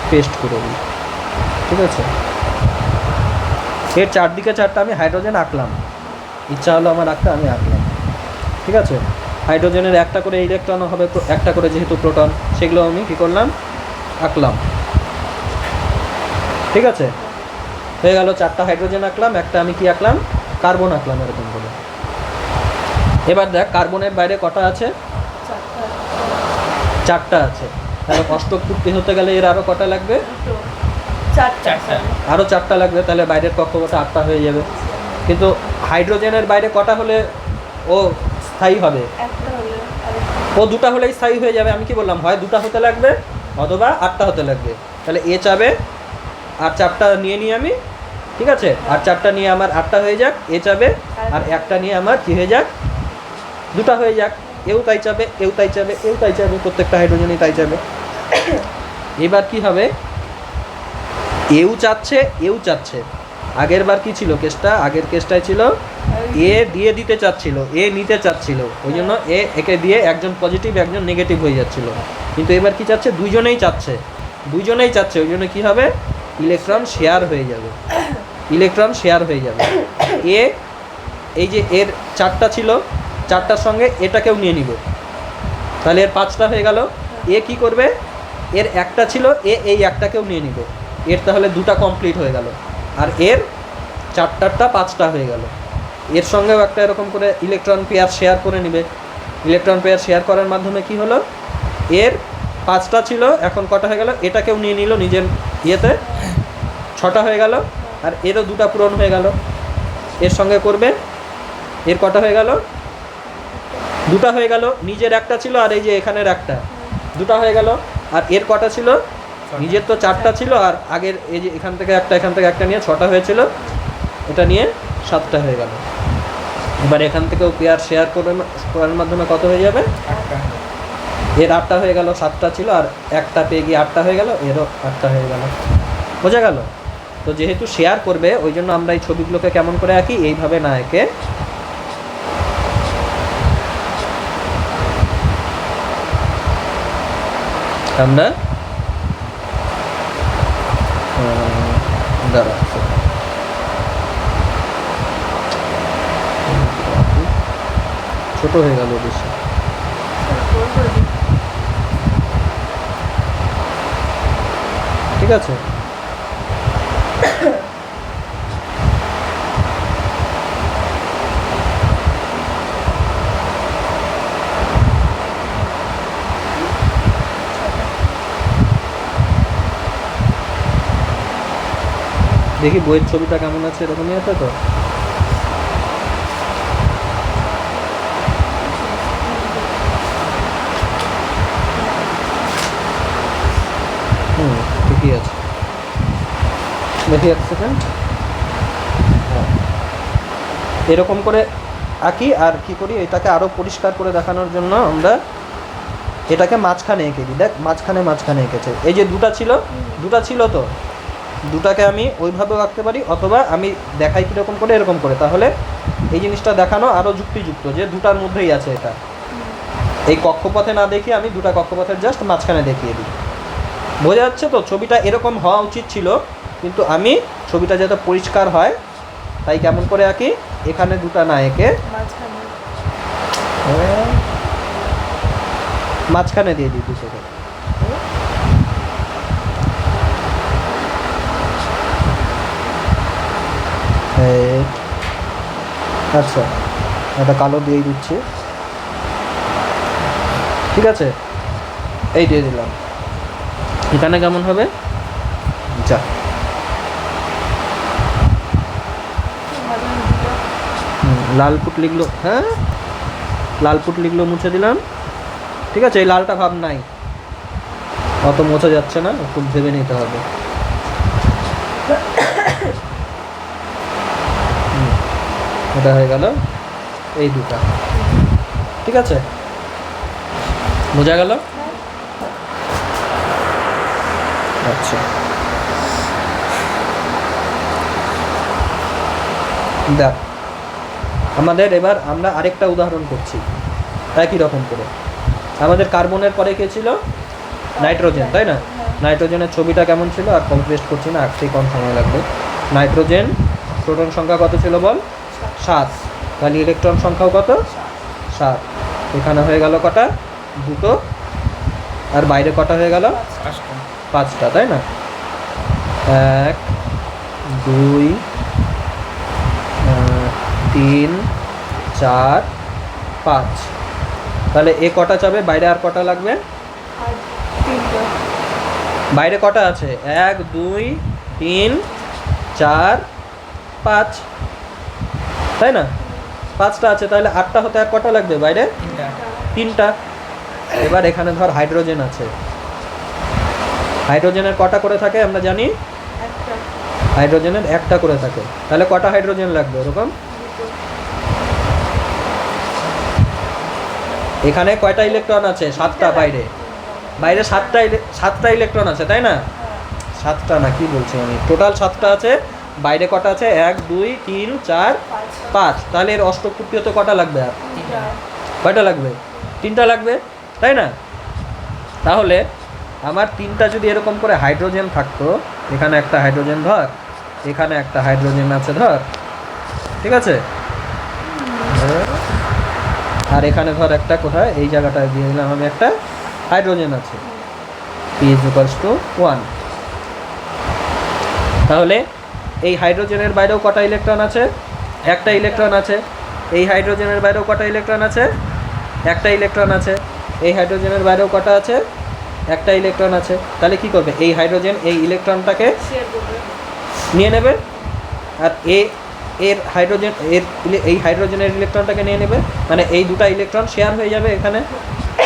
পেস্ট করে দিই, ঠিক আছে? এর চারদিকে 4টা আমি হাইড্রোজেন আঁকলাম, ইচ্ছা হলো আমার আঁকতে, আমি আঁকলাম, ঠিক আছে? হাইড্রোজেনের একটা করে ইলেকট্রন হবে, একটা করে যেহেতু প্রোটন, সেগুলো আমি কী করলাম? আঁকলাম, ঠিক আছে? হয়ে গেল 4টা হাইড্রোজেন আঁকলাম, একটা আমি কি আঁকলাম? কার্বন আঁকলাম, এরকম করে। এবার দেখ কার্বনের বাইরে কটা আছে? 4টা আছে। তাহলে অষ্টক পূর্তি হতে গেলে এর আরও কটা লাগবে? 4টা। আরও 4টা লাগবে, তাহলে বাইরের কক্ষপথে 8টা হয়ে যাবে। কিন্তু হাইড্রোজেনের বাইরে কটা হলে ও স্থায়ী হবে? ও 2টা হলেই স্থায়ী হয়ে যাবে। আমি কি বললাম? হয় 2টা হতে লাগবে অথবা 8টা হতে লাগবে। তাহলে এ চাবে আর 4টা নিয়ে নিই আমি, ঠিক আছে? আর 4টা নিয়ে আমার 8টা হয়ে যাক। এ চাবে আর একটা নিয়ে আমার কী হয়ে যাক? 2টা হয়ে যাক। এও তাই চাবে, এও তাই চাবে, এও তাই চাবে, প্রত্যেকটা হাইড্রোজেনই তাই চাবে। এবার কি হবে? এও চাচ্ছে, এও চাচ্ছে। আগের বার কি ছিল কেসটা? আগের কেসটায় ছিল এ দিয়ে দিতে চাচ্ছিল, এ নিতে চাচ্ছিল, ওই জন্য একে দিয়ে একজন পজিটিভ একজন নেগেটিভ হয়ে যাচ্ছিল। কিন্তু এবার কি চাচ্ছে? দুইজনেই চাচ্ছে, দুইজনেই চাচ্ছে, ওই জন্য কী হবে? ইলেকট্রন শেয়ার হয়ে যাবে, ইলেকট্রন শেয়ার হয়ে যাবে। এই যে এর 4টা ছিল, 4টার সঙ্গে এটাকেও নিয়ে নিব, তাহলে এর 5টা হয়ে গেল। এ কি করবে? এর একটা ছিল, এই একটাকেও নিয়ে নিব, এর তাহলে 2টা কমপ্লিট হয়ে গেল। আর এর 4টারটা 5টা হয়ে গেল। এর সঙ্গেও একটা এরকম করে ইলেকট্রন পেয়ার শেয়ার করে নেবে। ইলেকট্রন পেয়ার শেয়ার করার মাধ্যমে কি হলো? এর 5টা ছিল, এখন কটা হয়ে গেল? এটাকেও নিয়ে নিল নিজের ইয়েতে, 6টা হয়ে গেল। আর এরও 2টা পূরণ হয়ে গেল। এর সঙ্গে করবে, এর কটা হয়ে গেল? 2টা হয়ে গেল। নিজের একটা ছিল আর এই যে এখানের একটা, 2টা হয়ে গেল। আর এর কটা ছিল? নিজের তো 4টা ছিল, আর আগের এই যে এখান থেকে একটা নিয়ে 6টা হয়েছিল, এটা নিয়ে 7টা হয়ে গেল। এবার এখান থেকেও পেয়ার শেয়ার করার মাধ্যমে কত হয়ে যাবে? এর 8টা হয়ে গেল, 7টা ছিল, আর একটা পেয়ে গিয়ে 8টা হয়ে গেল, এরও 8টা হয়ে গেল। বোঝা গেল? তো যেহেতু শেয়ার করবে, ওই জন্য আমরা এই ছবিগুলোকে কেমন করে আঁকি? এইভাবে না এঁকে আমরা দাঁড়া, ছোট হয়ে গেল বেশি। ঠিক আছে? দেখি বইয়ের ছবিটা কেমন আছে, এরকমই আছে তো? হুম, ঠিকই আছে। দেখি এক সেকেন্ড। এরকম করে আঁকি, আর কি করি, এটাকে আরও পরিষ্কার করে দেখানোর জন্য আমরা এটাকে মাঝখানে এঁকে দিই। দেখ মাঝখানে এঁকেছে, এই যে দুটা ছিল তো, দুটাকে আমি ওইভাবেও আঁকতে পারি, অথবা আমি দেখাই কীরকম করে, এরকম করে। তাহলে এই জিনিসটা দেখানো আরও যুক্তিযুক্ত যে দুটার মধ্যেই আছে এটা। এই কক্ষপথে না দেখিয়ে আমি দুটা কক্ষপথের জাস্ট মাঝখানে দেখিয়ে দিই। বোঝা যাচ্ছে তো? ছবিটা এরকম হওয়া উচিত ছিল, কিন্তু আমি ছবিটা যাতে পরিষ্কার হয় তাই কেমন করে আঁকি, এখানে দুটা না এঁকে মাঝখানে দিয়ে দিই দুটোকে। আচ্ছা, এটা কালো দিয়েই দিচ্ছি, ঠিক আছে? এই দিয়ে দিলাম। এখানে কেমন হবে? যা, লাল পুট লিখলো, হ্যাঁ লাল পুট লিখলো, মুছে দিলাম, ঠিক আছে? এই লালটা ভাব নাই, অত মোছা যাচ্ছে না, একটু ভেবে নিতে হবে। এটা হয়ে গেল এই দুটা, ঠিক আছে? বোঝা গেল? আচ্ছা, দেখ আমাদের এবার আমরা আরেকটা উদাহরণ করছি একই রকম করে। আমাদের কার্বনের পরে কে ছিল? নাইট্রোজেন, তাই না? নাইট্রোজেনের ছবিটা কেমন ছিল? আর কপি পেস্ট করছি না, আঁকতেই কম সময় লাগবে। নাইট্রোজেন প্রোটন সংখ্যা কত ছিল বল? 7। তাহলে ইলেকট্রন সংখ্যাও কত? 7। এখানে হয়ে গেল কটা? দুটো। আর বাইরে কটা হয়ে গেল? 5টা, তাই না? 1 2 3 4 5। তাহলে এ কটা যাবে, বাইরে আর কটা লাগবে? বাইরে কটা আছে? 1 2 3 4 5, তাই না? 5টা আছে, তাহলে 8টা হতে আর কটা লাগবে বাইরে? 3টা। এবার এখানে ধর হাইড্রোজেন আছে, হাইড্রোজেনের কটা করে থাকে আমরা জানি? হাইড্রোজেনের একটা করে থাকে, তাহলে কটা হাইড্রোজেন লাগবে এরকম? এখানে কয়টা ইলেকট্রন আছে? 7টা। বাইরে 7টা ইলেকট্রন আছে, তাই না? 7টা না, কি বলছি আমি, টোটাল 7টা আছে। বাইরে কটা আছে? 1 2 3 4 5। তাহলে এর অষ্টকূটীয়তে কটা লাগবে? আর কয়টা লাগবে? 3টা লাগবে, তাই না? তাহলে আমার 3টা যদি এরকম করে হাইড্রোজেন থাকতো, এখানে একটা হাইড্রোজেন ধর, এখানে একটা হাইড্রোজেন আছে ধর, ঠিক আছে? আর এখানে ধর একটা, কোথায় এই জায়গাটায় দিয়ে দিলাম আমি, একটা হাইড্রোজেন আছে, P = 1। তাহলে এই হাইড্রোজেনের বাইরেও কটা ইলেকট্রন আছে? একটা ইলেকট্রন আছে। এই হাইড্রোজেনের বাইরেও কটা ইলেকট্রন আছে? একটা ইলেকট্রন আছে। এই হাইড্রোজেনের বাইরেও কটা আছে? একটা ইলেকট্রন আছে। তাহলে কি করবে? এই হাইড্রোজেন এই ইলেকট্রনটাকে নিয়ে নেবে, আর এর হাইড্রোজেন এই হাইড্রোজেনের ইলেকট্রনটাকে নিয়ে নেবে, মানে এই দুটো ইলেকট্রন শেয়ার হয়ে যাবে এখানে,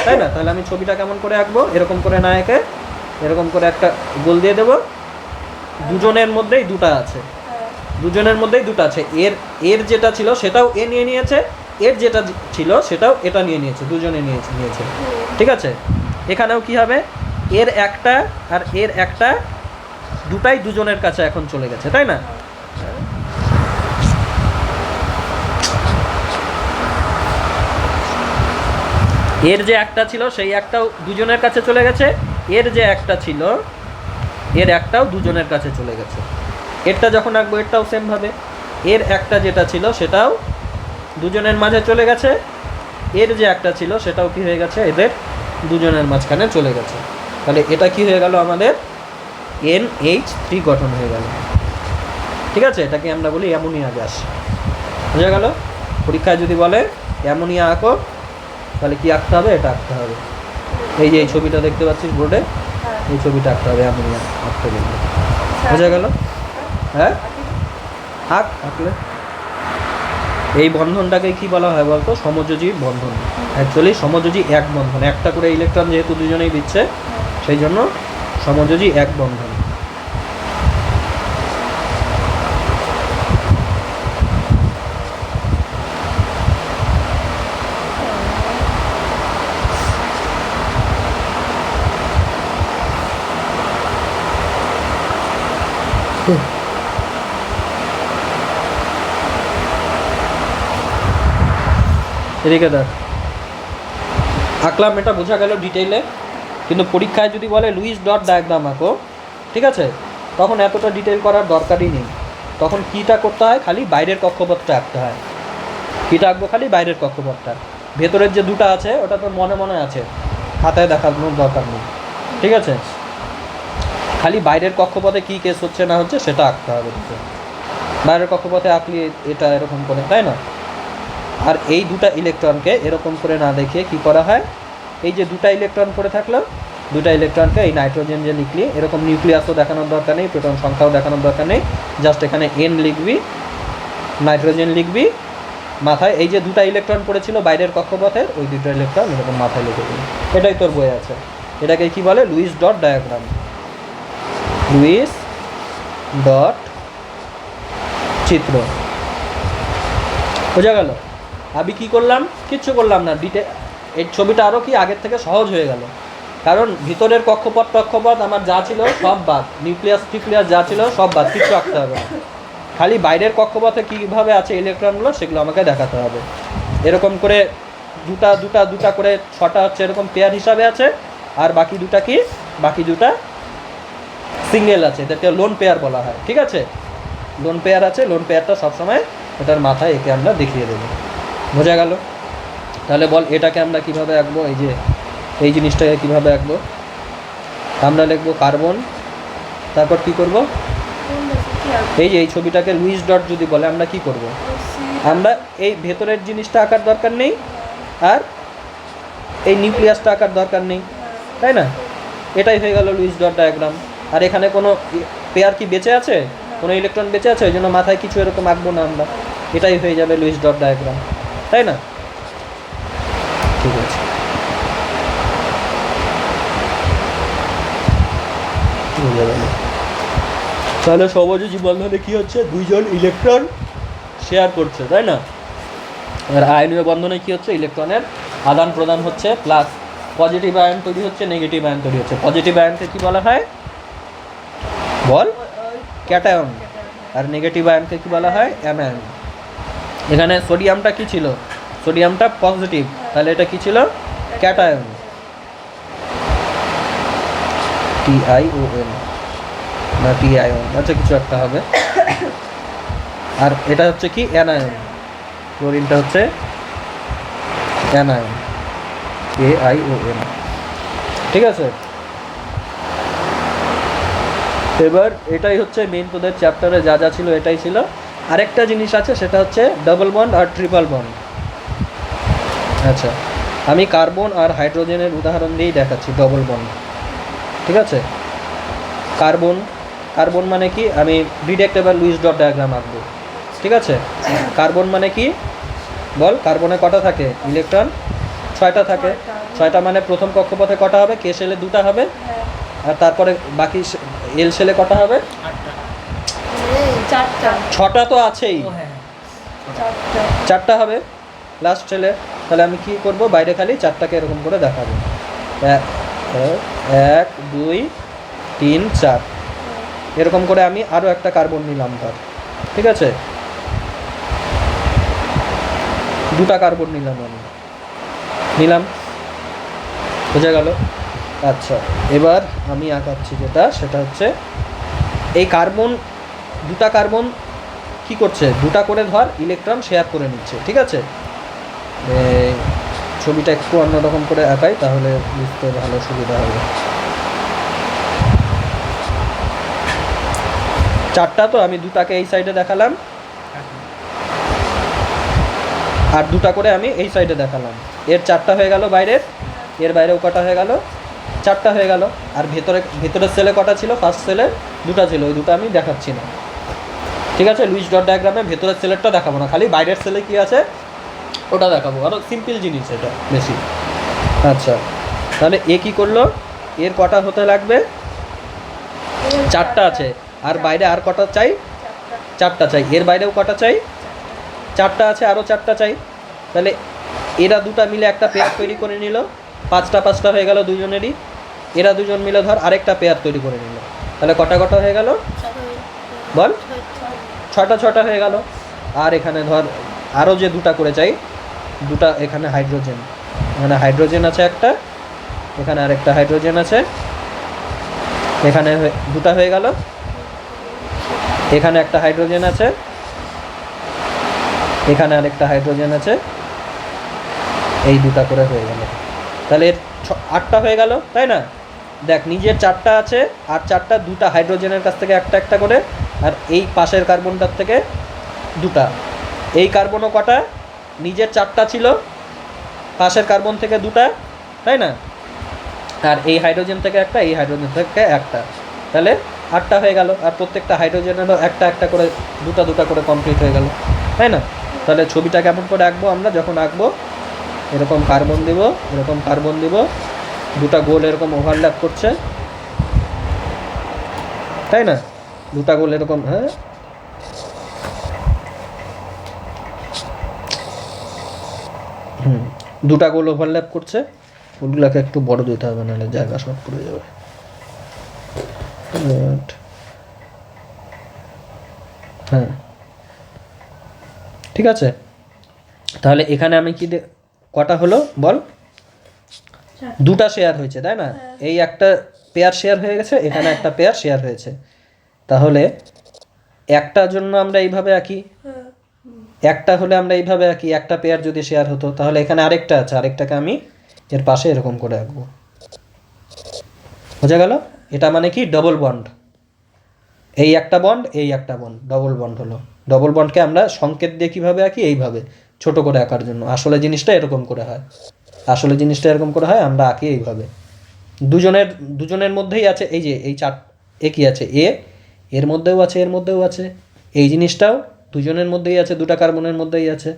তাই না? তাহলে আমি ছবিটা কেমন করে আঁকবো? এরকম করে না এঁকে এরকম করে একটা গোল দিয়ে দেবো। দুজনের মধ্যেই দুটো আছে, দুজনের মধ্যেই দুটো আছে। এর যেটা ছিল সেটাও এ নিয়ে নিয়েছে, এর যেটা ছিল সেটাও এটা নিয়ে নিয়েছে, দুজনে নিয়েছে, ঠিক আছে? এখানেও কি হবে? এর একটা আর এর একটা, দুটাই দুজনের কাছে এখন চলে গেছে, তাই না? এর যে একটা ছিল সেই একটাও দুজনের কাছে চলে গেছে, এর যে একটা ছিল এর একটাও দুজনের কাছে চলে গেছে। এরটা যখন আঁকবো এরটাও সেম ভাবে, এর একটা যেটা ছিল সেটাও দুজনের মাঝে চলে গেছে, এর যে একটা ছিল সেটাও কি হয়ে গেছে? এদের দুজনের মাঝখানে চলে গেছে। তাহলে এটা কি হয়ে গেল? আমাদের NH3 গঠন হয়ে গেল, ঠিক আছে? এটাকে আমরা বলি অ্যামোনিয়া গ্যাস। বোঝা গেল? পরীক্ষায় যদি বলে অ্যামোনিয়া আঁকো, তাহলে কি আঁকতে হবে? এটা আঁকতে হবে। এই যে এই ছবিটা দেখতে পাচ্ছিস বোর্ডে, এই ছবিটা আঁকতে হবে অ্যামোনিয়া আঁকতে গেলে। বোঝা গেল? হ্যাঁ আঁকলে এই বন্ধনটাকে কি বলা হয় বলতো? সমযোজী বন্ধন। অ্যাকচুয়ালি সমযোজী এক বন্ধন, একটা করে ইলেকট্রন যেহেতু দুজনেই দিচ্ছে সেই জন্য সমযোজী এক বন্ধন। এদিকে দেখ, আঁকলাম, এটা বোঝা গেল ডিটেইলে। কিন্তু পরীক্ষায় যদি বলে লুইস ডট ডায়াগ্রাম আঁকো, ঠিক আছে, তখন এতটা ডিটেইল করার দরকারই নেই। তখন কীটা করতে হয়, খালি বাইরের কক্ষপথটা আঁকতে হয়। কীটা আঁকবো? খালি বাইরের কক্ষপথটা। ভেতরের যে দুটো আছে ওটা তো মনে মনে আছে, খাতায় দেখানোর দরকার নেই, ঠিক আছে। খালি বাইরের কক্ষপথে কী কেস হচ্ছে না হচ্ছে সেটা আঁকতে হবে। বাইরের কক্ষপথে আঁকলি এটা এরকম করে, তাই না? আর এই দুটা ইলেকট্রনকে এরকম করে না দেখিয়ে কি করা হয়, এই যে দুটা ইলেকট্রন পড়ে থাকলো, দুটা ইলেকট্রনকে এই নাইট্রোজেন যে লিখলি, এরকম নিউক্লিয়াসও দেখানোর দরকার নেই, প্রোটন সংখ্যাও দেখানোর দরকার নেই, জাস্ট এখানে এন লিখবি, নাইট্রোজেন লিখবি, মাথায় এই যে দুটা ইলেকট্রন পড়েছিল বাইরের কক্ষপথের, ওই দুটো ইলেকট্রন এরকম মাথায় লিখে দিবি। এটাই তোর বই আছে। এটাকে কি বলে? Luis dot diagram. Luis dot চিত্র। বোঝা গেল? আমি কি করলাম? কিচ্ছু করলাম না, এই ছবিটা আরও কি আগের থেকে সহজ হয়ে গেল, কারণ ভিতরের কক্ষপথ আমার যা ছিল সব বাদ, নিউক্লিয়াস যা ছিল সব বাদ, কিচ্ছু আঁকতে হবে না। খালি বাইরের কক্ষপথে কীভাবে আছে ইলেকট্রনগুলো সেগুলো আমাকে দেখাতে হবে। এরকম করে দুটা করে 6টা হচ্ছে এরকম পেয়ার হিসাবে আছে, আর বাকি দুটা সিঙ্গেল আছে, এদেরকে লোন পেয়ার বলা হয়, ঠিক আছে। লোন পেয়ার আছে, লোন পেয়ারটা সবসময় এটার মাথায় একে আমরা দেখিয়ে দেবো। বোঝা গেল? তাহলে বল এটাকে আমরা কিভাবে আঁকবো? এই জিনিসটাকে কিভাবে আঁকবো? আমরা লিখবো কার্বন, তারপর কি করব? এই যে এই ছবিটাকে লুইস ডট যদি বলে আমরা কি করব? আমরা এই ভেতরের জিনিসটা আঁকার দরকার নেই, আর এই নিউক্লিয়াসটা আঁকার দরকার নেই, তাই না? এটাই হয়ে গেল লুইস ডট ডায়াগ্রাম। আর এখানে কোনো পেয়ার কি বেঁচে আছে? কোনো ইলেকট্রন বেঁচে আছে? ওই জন্য মাথায় কিছু এরকম আঁকবো না আমরা, এটাই হয়ে যাবে লুইস ডট ডায়াগ্রাম, তাই না? ঠিক আছে, তাহলে সমযোজী বন্ধনে কি হচ্ছে? দুইজন ইলেকট্রন শেয়ার করছে, তাই না? আর আয়নীয় বন্ধনে কি হচ্ছে? ইলেকট্রনের আদান প্রদান হচ্ছে, প্লাস পজিটিভ আয়ন তৈরি হচ্ছে, নেগেটিভ আয়ন তৈরি হচ্ছে। পজিটিভ আয়নকে কি বলা হয় বল? ক্যাটায়ন। আর নেগেটিভ আয়নকে কি বলা হয়? অ্যানায়ন। এখানে সোডিয়ামটা কি ছিল? সোডিয়ামটা পজিটিভ, তাহলে এটা কি ছিল? ক্যাটায়ন। TiON না TiON, আচ্ছা কিছু একটা হবে। আর এটা হচ্ছে কি? অ্যানায়ন। ক্লোরিনটা হচ্ছে অ্যানায়ন, AiON, ঠিক আছে। এবার এটাই হচ্ছে মেইন, তোদের চ্যাপ্টারে যা যা ছিল এটাই ছিল। আরেকটা জিনিস আছে, সেটা হচ্ছে ডাবল বন্ড আর ট্রিপল বন্ড। আচ্ছা, আমি কার্বন আর হাইড্রোজেনের উদাহরণ দিয়েই দেখাচ্ছি ডবল বন্ড, ঠিক আছে। কার্বন মানে কি? আমি ডিরেক্ট এবার লুইস ডট ডায়াগ্রাম আঁকবো, ঠিক আছে। কার্বন মানে কি বল? কার্বনে কটা থাকে ইলেকট্রন? 6টা থাকে। 6টা মানে প্রথম কক্ষপথে কটা হবে? কে শেলে 2টা হবে, আর তারপরে বাকি এল শেলে কটা হবে? 6টা তো আছেই, 4টা হবে লাস্ট শেলে। তাহলে আমি কি করব? বাইরে খালি 4টাকে এরকম করে দেখাবো, 1 2 3 4, এরকম করে আমি আরও একটা কার্বন নিলাম ধর, ঠিক আছে। 2টা কার্বন নিলাম, বোঝা গেল? আচ্ছা, এবার আমি আঁকাচ্ছি সেটা হচ্ছে এই কার্বন, 2টা কার্বন কি করছে? 2টা করে ধর ইলেকট্রন শেয়ার করে নিচ্ছে, ঠিক আছে। ছবিটা একটু অন্যরকম করে আঁকাই, তাহলে বুঝতে ভালো সুবিধা হবে। 4টা তো আমি 2টাকে এই সাইডে দেখালাম, আর 2টা করে আমি এই সাইডে দেখালাম। এর 4টা হয়ে গেল বাইরের, এর বাইরেও কটা হয়ে গেল? 4টা হয়ে গেল। আর ভেতরের সেলে কটা ছিল? ফার্স্ট সেলে 2টা ছিল, ওই 2টা আমি দেখাচ্ছি না, ঠিক আছে, লুইস ডট ডায়াগ্রামে ভেতরের সেলেরটা দেখাবো না, খালি বাইরের সেলে কি আছে ওটা দেখাবো, আরও সিম্পল জিনিস এটা বেশি। আচ্ছা, তাহলে এ কী করলো, এর কটা হতে লাগবে, 4টা আছে, আর বাইরে আর কটা চাই, 4টা চাই, এর বাইরেও কটা চাই, 4টা আছে, আরও 4টা চাই। তাহলে এরা দুটা মিলে একটা পেয়ার তৈরি করে নিল, 5টা হয়ে গেল দুজনেরই। এরা দুজন মিলে ধর আরেকটা পেয়ার তৈরি করে নিল, তাহলে কটা হয়ে গেল বল, 6টা হয়ে গেল। আর এখানে ধর আরও যে দুটা করে চাই, দুটা এখানে হাইড্রোজেন, এখানে হাইড্রোজেন আছে একটা, এখানে আরেকটা হাইড্রোজেন আছে, এখানে দুটা হয়ে গেল, এখানে একটা হাইড্রোজেন আছে, এখানে আরেকটা হাইড্রোজেন আছে, এই দুটা করে হয়ে গেল। তাহলে এর 8টা হয়ে গেল, তাই না? দেখ, নিজের 4টা আছে, আর 4টা দুটা হাইড্রোজেনের কাছ থেকে একটা একটা করে, আর এই পাশের কার্বনটার থেকে দুটা। এই কার্বনও কটা, নিজের 4টা ছিল, পাশের কার্বন থেকে দুটা, তাই না? আর এই হাইড্রোজেন থেকে একটা, এই হাইড্রোজেন থেকে একটা, তাহলে 8টা হয়ে গেল। আর প্রত্যেকটা হাইড্রোজেনেরও একটা একটা করে, দুটা করে কমপ্লিট হয়ে গেল, তাই না? তাহলে ছবিটা কেমন করে আঁকবো আমরা, যখন আঁকবো এরকম কার্বন দিব, এরকম কার্বন দিব, দুটা গোল এরকম ওভারল্যাপ করছে, তাই না? দুটা গোল এরকম, হ্যাঁ, দুটা গোল ওভারল্যাপ করছে, ওগুলোকে একটু বড় দিতে হবে, নাহলে জায়গা শর্ট পড়ে যাবে। হ্যাঁ, ঠিক আছে। তাহলে এখানে আমি কি কটা হলো বল, দুটা শেয়ার হয়েছে, তাই না? এই একটা পেয়ার শেয়ার হয়ে গেছে, এখানে একটা পেয়ার শেয়ার হয়েছে। তাহলে একটার জন্য আমরা এইভাবে আঁকি, একটা হলে আমরা এইভাবে আঁকি, একটা পেয়ার যদি শেয়ার হতো, তাহলে এখানে আরেকটা আছে, আরেকটাকে আমি এর পাশে এরকম করে আঁকবো, বোঝা গেল? এটা মানে কি, ডবল বন্ড, এই একটা বন্ড, এই একটা বন্ড, ডবল বন্ড হলো। ডবল বন্ডকে আমরা সংকেত দিয়ে কীভাবে আঁকি, এইভাবে ছোট করে আঁকার জন্য। আসলে জিনিসটা এরকম করে হয়, আমরা আঁকি এইভাবে। দুজনের মধ্যেই আছে, এই যে এই একই আছে, এর মধ্যেও আছে, এর মধ্যেও আছে, এই জিনিসটাও দুজনের মধ্যেই আছে, দুটা কার্বনের মধ্যেই আছে।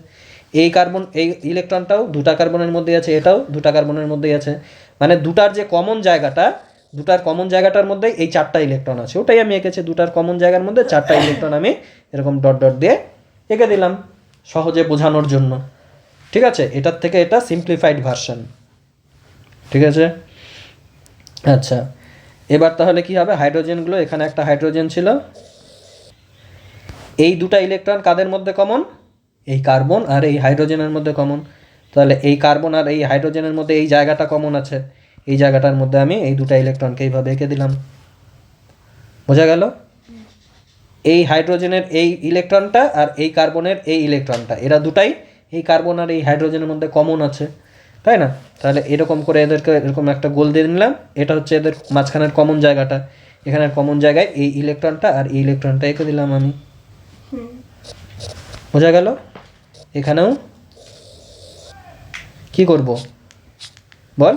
এই কার্বন, এই ইলেকট্রনটাও দুটা কার্বনের মধ্যেই আছে, এটাও দুটা কার্বনের মধ্যেই আছে। মানে দুটার যে কমন জায়গাটা, দুটার কমন জায়গাটার মধ্যেই এই 4টা ইলেকট্রন আছে, ওটাই আমি এঁকেছি। দুটার কমন জায়গার মধ্যে 4টা ইলেকট্রন আমি এরকম ডট ডট দিয়ে এঁকে দিলাম সহজে বোঝানোর জন্য, ঠিক আছে? এটার থেকে এটা সিম্পলিফাইড ভার্সন, ঠিক আছে? আচ্ছা, এবার তাহলে কি হবে, হাইড্রোজেনগুলো, এখানে একটা হাইড্রোজেন ছিল, এই দুটা ইলেকট্রন কাদের মধ্যে কমন, এই কার্বন আর এই হাইড্রোজেনের মধ্যে কমন। তাহলে এই কার্বন আর এই হাইড্রোজেনের মধ্যে এই জায়গাটা কমন আছে, এই জায়গাটার মধ্যে আমি এই দুটা ইলেকট্রনকে এইভাবে এঁকে দিলাম, বোঝা গেল? এই হাইড্রোজেনের এই ইলেকট্রনটা আর এই কার্বনের এই ইলেকট্রনটা, এরা দুটাই এই কার্বন আর এই হাইড্রোজেনের মধ্যে কমন আছে, তাই না? তাহলে এরকম করে এদেরকে এরকম একটা গোল দিয়ে নিলাম, এটা হচ্ছে এদের মাঝখানের কমন জায়গাটা, এখানের কমন জায়গায় এই ইলেকট্রনটা আর এই ইলেকট্রনটা এঁকে দিলাম আমি, বোঝা গেল? এখানেও কি করব বল,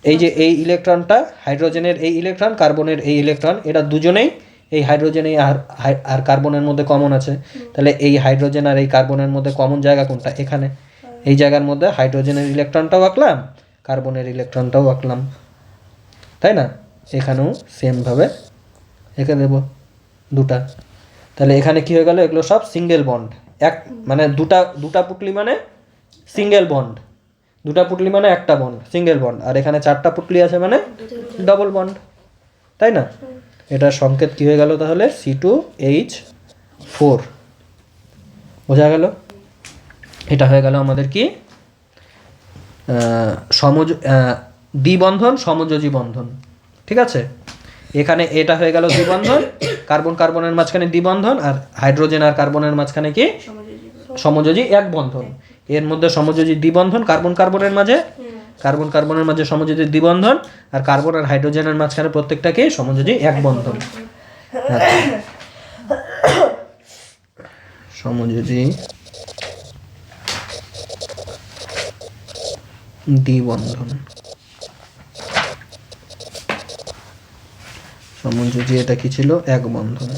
এই যে এই ইলেকট্রনটা, হাইড্রোজেনের এই ইলেকট্রন, কার্বনের এই ইলেকট্রন, এরা দুজনেই এই হাইড্রোজেন আর কার্বনের মধ্যে কমন আছে। তাহলে এই হাইড্রোজেন আর এই কার্বনের মধ্যে কমন জায়গা কোনটা, এখানে। এই জায়গার মধ্যে হাইড্রোজেনের ইলেকট্রনটাও আঁকলাম, কার্বনের ইলেকট্রনটাও আঁকলাম, তাই না? এখানেও সেমভাবে এঁকে দেব দুটা। তাহলে এখানে কি হয়ে গেল, এগুলো সব সিঙ্গেল বন্ড, এক মানে দুটা পুটলি মানে সিঙ্গেল বন্ড, দুটা পুটলি মানে একটা বন্ড, সিঙ্গেল বন্ড। আর এখানে 4টা পুটলি আছে মানে ডবল বন্ড, তাই না? এটার সংকেত কি হয়ে গেল তাহলে, C2H4, বোঝা গেল? এটা হয়ে গেল আমাদের কি, দ্বিবন্ধন সমযোজী বন্ধন, ঠিক আছে? এখানে এটা হয়ে গেল দ্বিবন্ধন, কার্বন কার্বনের মাঝখানে দ্বিবন্ধন, আর হাইড্রোজেন আর কার্বনের মাঝখানে কি সমযোজী এক বন্ধন। এর মধ্যে সমযোজী দ্বিবন্ধন কার্বন কার্বনের মাঝে, কার্বন কার্বনের মাঝে সমযোজী দ্বিবন্ধন, আর কার্বন আর হাইড্রোজেনের মাঝখানে প্রত্যেকটা কি সমযোজী এক বন্ধন। সমযোজী দ্বিবন্ধন, সমযোজী এটা কি ছিল, এক বন্ধন।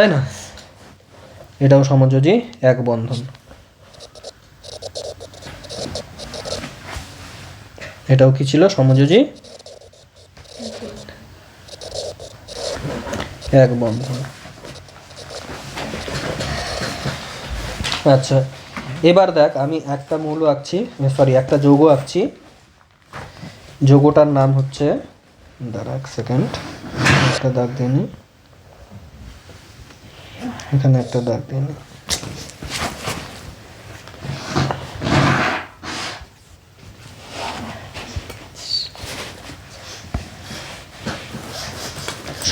তাই না? এটাও সমযোজী এক বন্ধন, এটাও কি ছিল? সমযোজী এক বন্ধন। আচ্ছা, এবার দেখ আমি একটা মৌল আঁকছি, সরি একটা যৌগ আঁকছি। যৌগটার নাম হচ্ছে, দাঁড়া এক সেকেন্ড, একটা দাগ দিয়ে নিই, এখানে একটা দাগ দিয়ে নিই।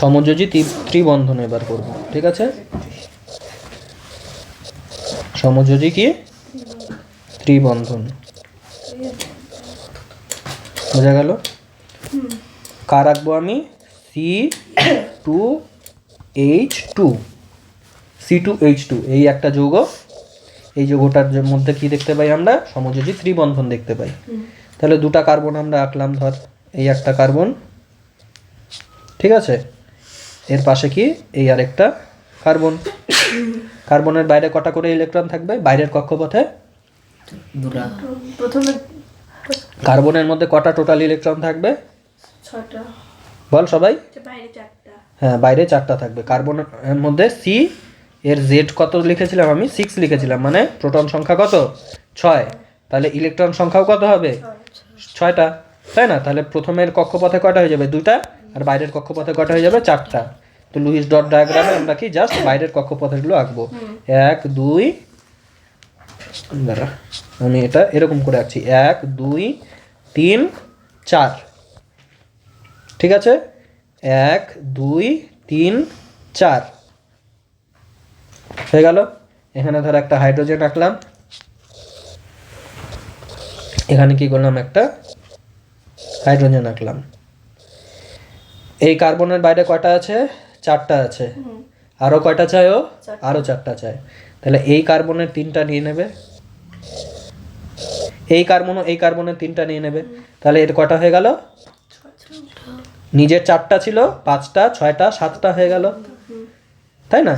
সমযোজী ত্রিবন্ধন এবার করব, ঠিক আছে? সমযোজী কি? ত্রিবন্ধন। বোঝা গেল? কার রাখবো আমি? C2H2, C2H2 এই একটা যৌগ। এই যৌগটার মধ্যে কি দেখতে পাই আমরা? সমযোজী ত্রিবন্ধন দেখতে পাই। তাহলে দুটা কার্বন আমরা আঁকলাম, ধর এই একটা কার্বন, ঠিক আছে? এর পাশে কি? এই আরেকটা কার্বন। কার্বনের বাইরে কটা করে ইলেকট্রন থাকবে বাইরের কক্ষপথে? দুটা। প্রথমে কার্বনের মধ্যে কটা টোটাল ইলেকট্রন থাকবে? 6টা। বল সবাই। বাইরে 4টা। হ্যাঁ, বাইরে 4টা থাকবে। কার্বনের মধ্যে সি এর জেড কত লিখেছিলাম আমি? 6 লিখেছিলাম, মানে প্রোটন সংখ্যা কত? 6। তাহলে ইলেকট্রন সংখ্যাও কত হবে? 6টা, তাই না? তাহলে প্রথমের কক্ষপথে কটা হয়ে যাবে? 2টা, আর বাইরের কক্ষপথে কটা হয়ে যাবে? 4টা। তো লুইস ডট ডায়াগ্রামে আমরা কি জাস্ট বাইরের কক্ষপথগুলো আঁকবো। 1 2, দাঁড়া আমি এটা এরকম করে আঁকছি, 1 2 3 4, ঠিক আছে? 1 2 3 4 হয়ে গেল। এখানে ধর একটা হাইড্রোজেন আঁকলাম, এখানে কি করলাম? একটা হাইড্রোজেন আঁকলাম। এই কার্বনের বাইরে কয়টা আছে? 4টা আছে। আরো কয়টা চাই ও? আরো 4টা চাই। তাহলে এই কার্বনের 3টা নিয়ে নেবে, এই কার্বনের 3টা নিয়ে নেবে। তাহলে এর কয়টা হয়ে গেল? নিজের 4টা ছিল, 5টা 6টা 7টা হয়ে গেল, তাই না?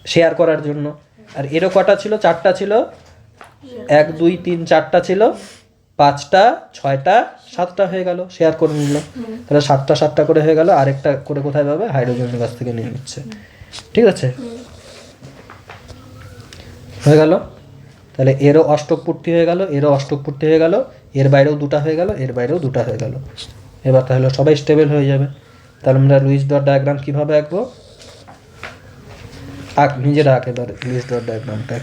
শেয়ার করার জন্য। আর এরও কটা ছিল? 4টা ছিল, 1 2 3 4টা ছিল, 5টা 6টা 7টা হয়ে গেল, শেয়ার করে নিল। তাহলে 7টা 7টা করে হয়ে গেল, আরেকটা করে কোথায় পাবে? হাইড্রোজেনের কাছ থেকে নিয়ে নিচ্ছে, ঠিক আছে? হয়ে গেল। তাহলে এরও অষ্টক পূর্তি হয়ে গেল, এরও অষ্টক পূর্তি হয়ে গেল, এর বাইরেও 2টা হয়ে গেল, এর বাইরেও 2টা হয়ে গেল। এবার তাহলে সবাই স্টেবল হয়ে যাবে। তাহলে আমরা লুইস ডট ডায়াগ্রাম কীভাবে আঁকবো? নিজেরা আঁক এবার লুইস ডট ডায়াগ্রামটা।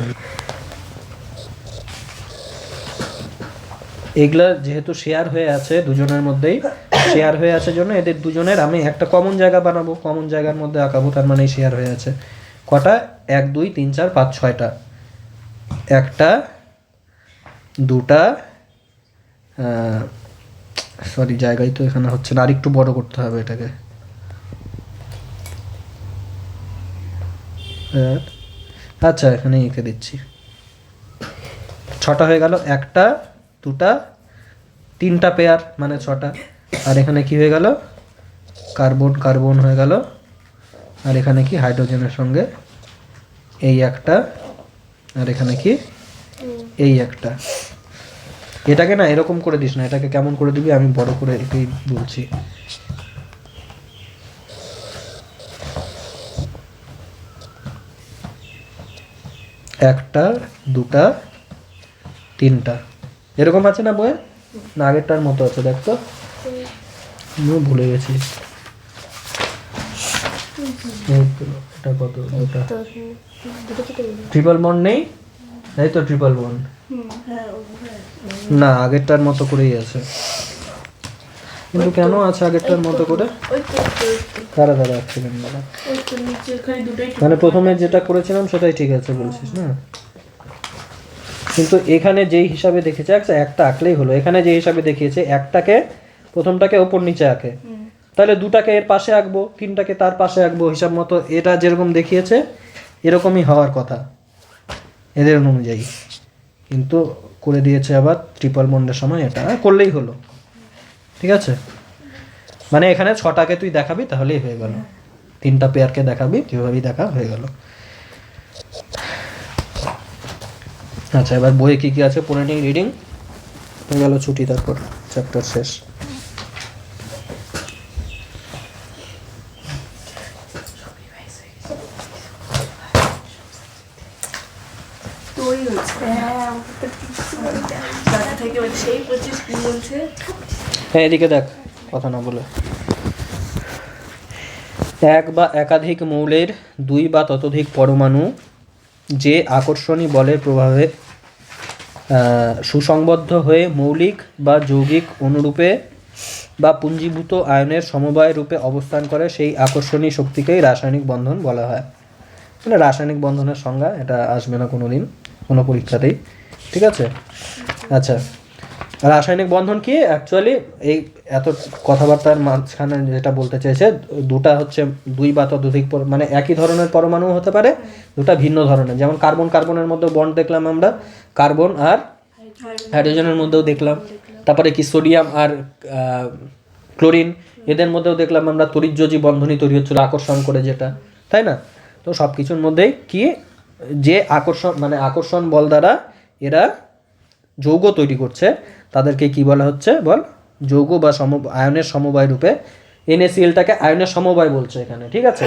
এগুলা যেহেতু শেয়ার হয়ে আছে দুজনের মধ্যেই, শেয়ার হয়ে আছে জন্য এদের দুজনের আমি একটা কমন জায়গা বানাবো, কমন জায়গার মধ্যে আঁকাবো, তার মানে শেয়ার হয়ে আছে। কটা? 1 2 3 4 5 6টা। একটা, দুটা, সরি জায়গায় তো এখানে হচ্ছে না, আর একটু বড় করতে হবে এটাকে। আচ্ছা এখানে এঁকে দিচ্ছি। 6টা হয়ে গেল, একটা, দুটা, 3টা পেয়ার মানে 6টা। আর এখানে কি হয়ে গেল? কার্বন কার্বন হয়ে গেল। আর এখানে কি? হাইড্রোজেনের সঙ্গে এই একটা, আর এখানে কি? এই একটা। এটাকে না এরকম করে দিস না, এটাকে কেমন করে দিবি আমি বড় করে এটাই বলছি। একটা, দুটা, 3টা এরকম আছে না বইয়ে? না আগেরটার মতো আছে? দেখ তো, আমি ভুলে গেছি। এটা কত? দুটা ট্রিপল বন্ড নেই, এই তো ট্রিপল বন্ড না, আগেরটার মতো করেই আছে। কিন্তু কেন আছে আগেরটার মতো করে? দাঁড়া দাঁড়া এক সেকেন্ড দাঁড়া, মানে প্রথমে যেটা করেছিলাম সেটাই ঠিক আছে বলছিস না? কিন্তু এখানে যেই হিসাবে দেখেছে, একটা আঁকলেই হলো। এখানে যে হিসাবে দেখিয়েছে একটাকে, প্রথমটাকে ওপর নিচে আঁকে, তাহলে 2টাকে এর পাশে আঁকবো, 3টাকে তার পাশে আঁকবো, হিসাব মতো এটা যেরকম দেখিয়েছে এরকমই হওয়ার কথা এদের অনুযায়ী। কিন্তু করে দিয়েছে আবার ট্রিপল বন্ডের সময়, এটা করলেই হলো, ঠিক আছে? মানে এখানে 6টাকে তুই দেখাবি তাহলেই হয়ে গেল। তিনটা পেয়ারকে দেখাবি, যেভাবেই দেখা হয়ে গেল। আচ্ছা, এবার বইয়ে কী কী আছে পড়ে নিই, রিডিং হয়ে গেল, ছুটি, তারপর চ্যাপ্টার শেষ। তৈরি হচ্ছে। হ্যাঁ, আমাকে তো কিছু বলতে হবে। বাসা থেকে বলছে, সেই 25 কি বলছে? হ্যাঁ, এদিকে দেখ, কথা না বলে। এক বা একাধিক মৌলের দুই বা ততোধিক পরমাণু যে আকর্ষণী বলের প্রভাবে সুসংবদ্ধ হয়ে মৌলিক বা যৌগিক অনুরূপে বা পুঞ্জীভূত আয়নের সমবায় রূপে অবস্থান করে, সেই আকর্ষণী শক্তিকেই রাসায়নিক বন্ধন বলা হয়। মানে রাসায়নিক বন্ধনের সংজ্ঞা এটা আসবে না কোনো দিন কোনো পরীক্ষাতেই, ঠিক আছে? আচ্ছা, রাসায়নিক বন্ধন কি অ্যাকচুয়ালি, এই এত কথাবার্তার মাঝখানে যেটা বলতে চেয়েছে, দুটা হচ্ছে দুই বা ততোধিক মানে একই ধরনের পরমাণু হতে পারে, দুটা ভিন্ন ধরনের। যেমন কার্বন কার্বনের মধ্যে বন্ড দেখলাম আমরা, কার্বন আর হাইড্রোজেনের মধ্যেও দেখলাম। তারপরে কি সোডিয়াম আর ক্লোরিন, এদের মধ্যেও দেখলাম আমরা তড়িৎযোজী বন্ধনী তৈরি হচ্ছিল আকর্ষণ করে, যেটা, তাই না? তো সব কিছুর মধ্যেই কি, যে আকর্ষণ মানে আকর্ষণ বল দ্বারা এরা যৌগ তৈরি করছে, তাদেরকে কি বলা হচ্ছে বল? যৌগ বা আয়নের সমবায় রূপে। NaCl-টাকে আয়নের সমবায় বলছে এখানে, ঠিক আছে?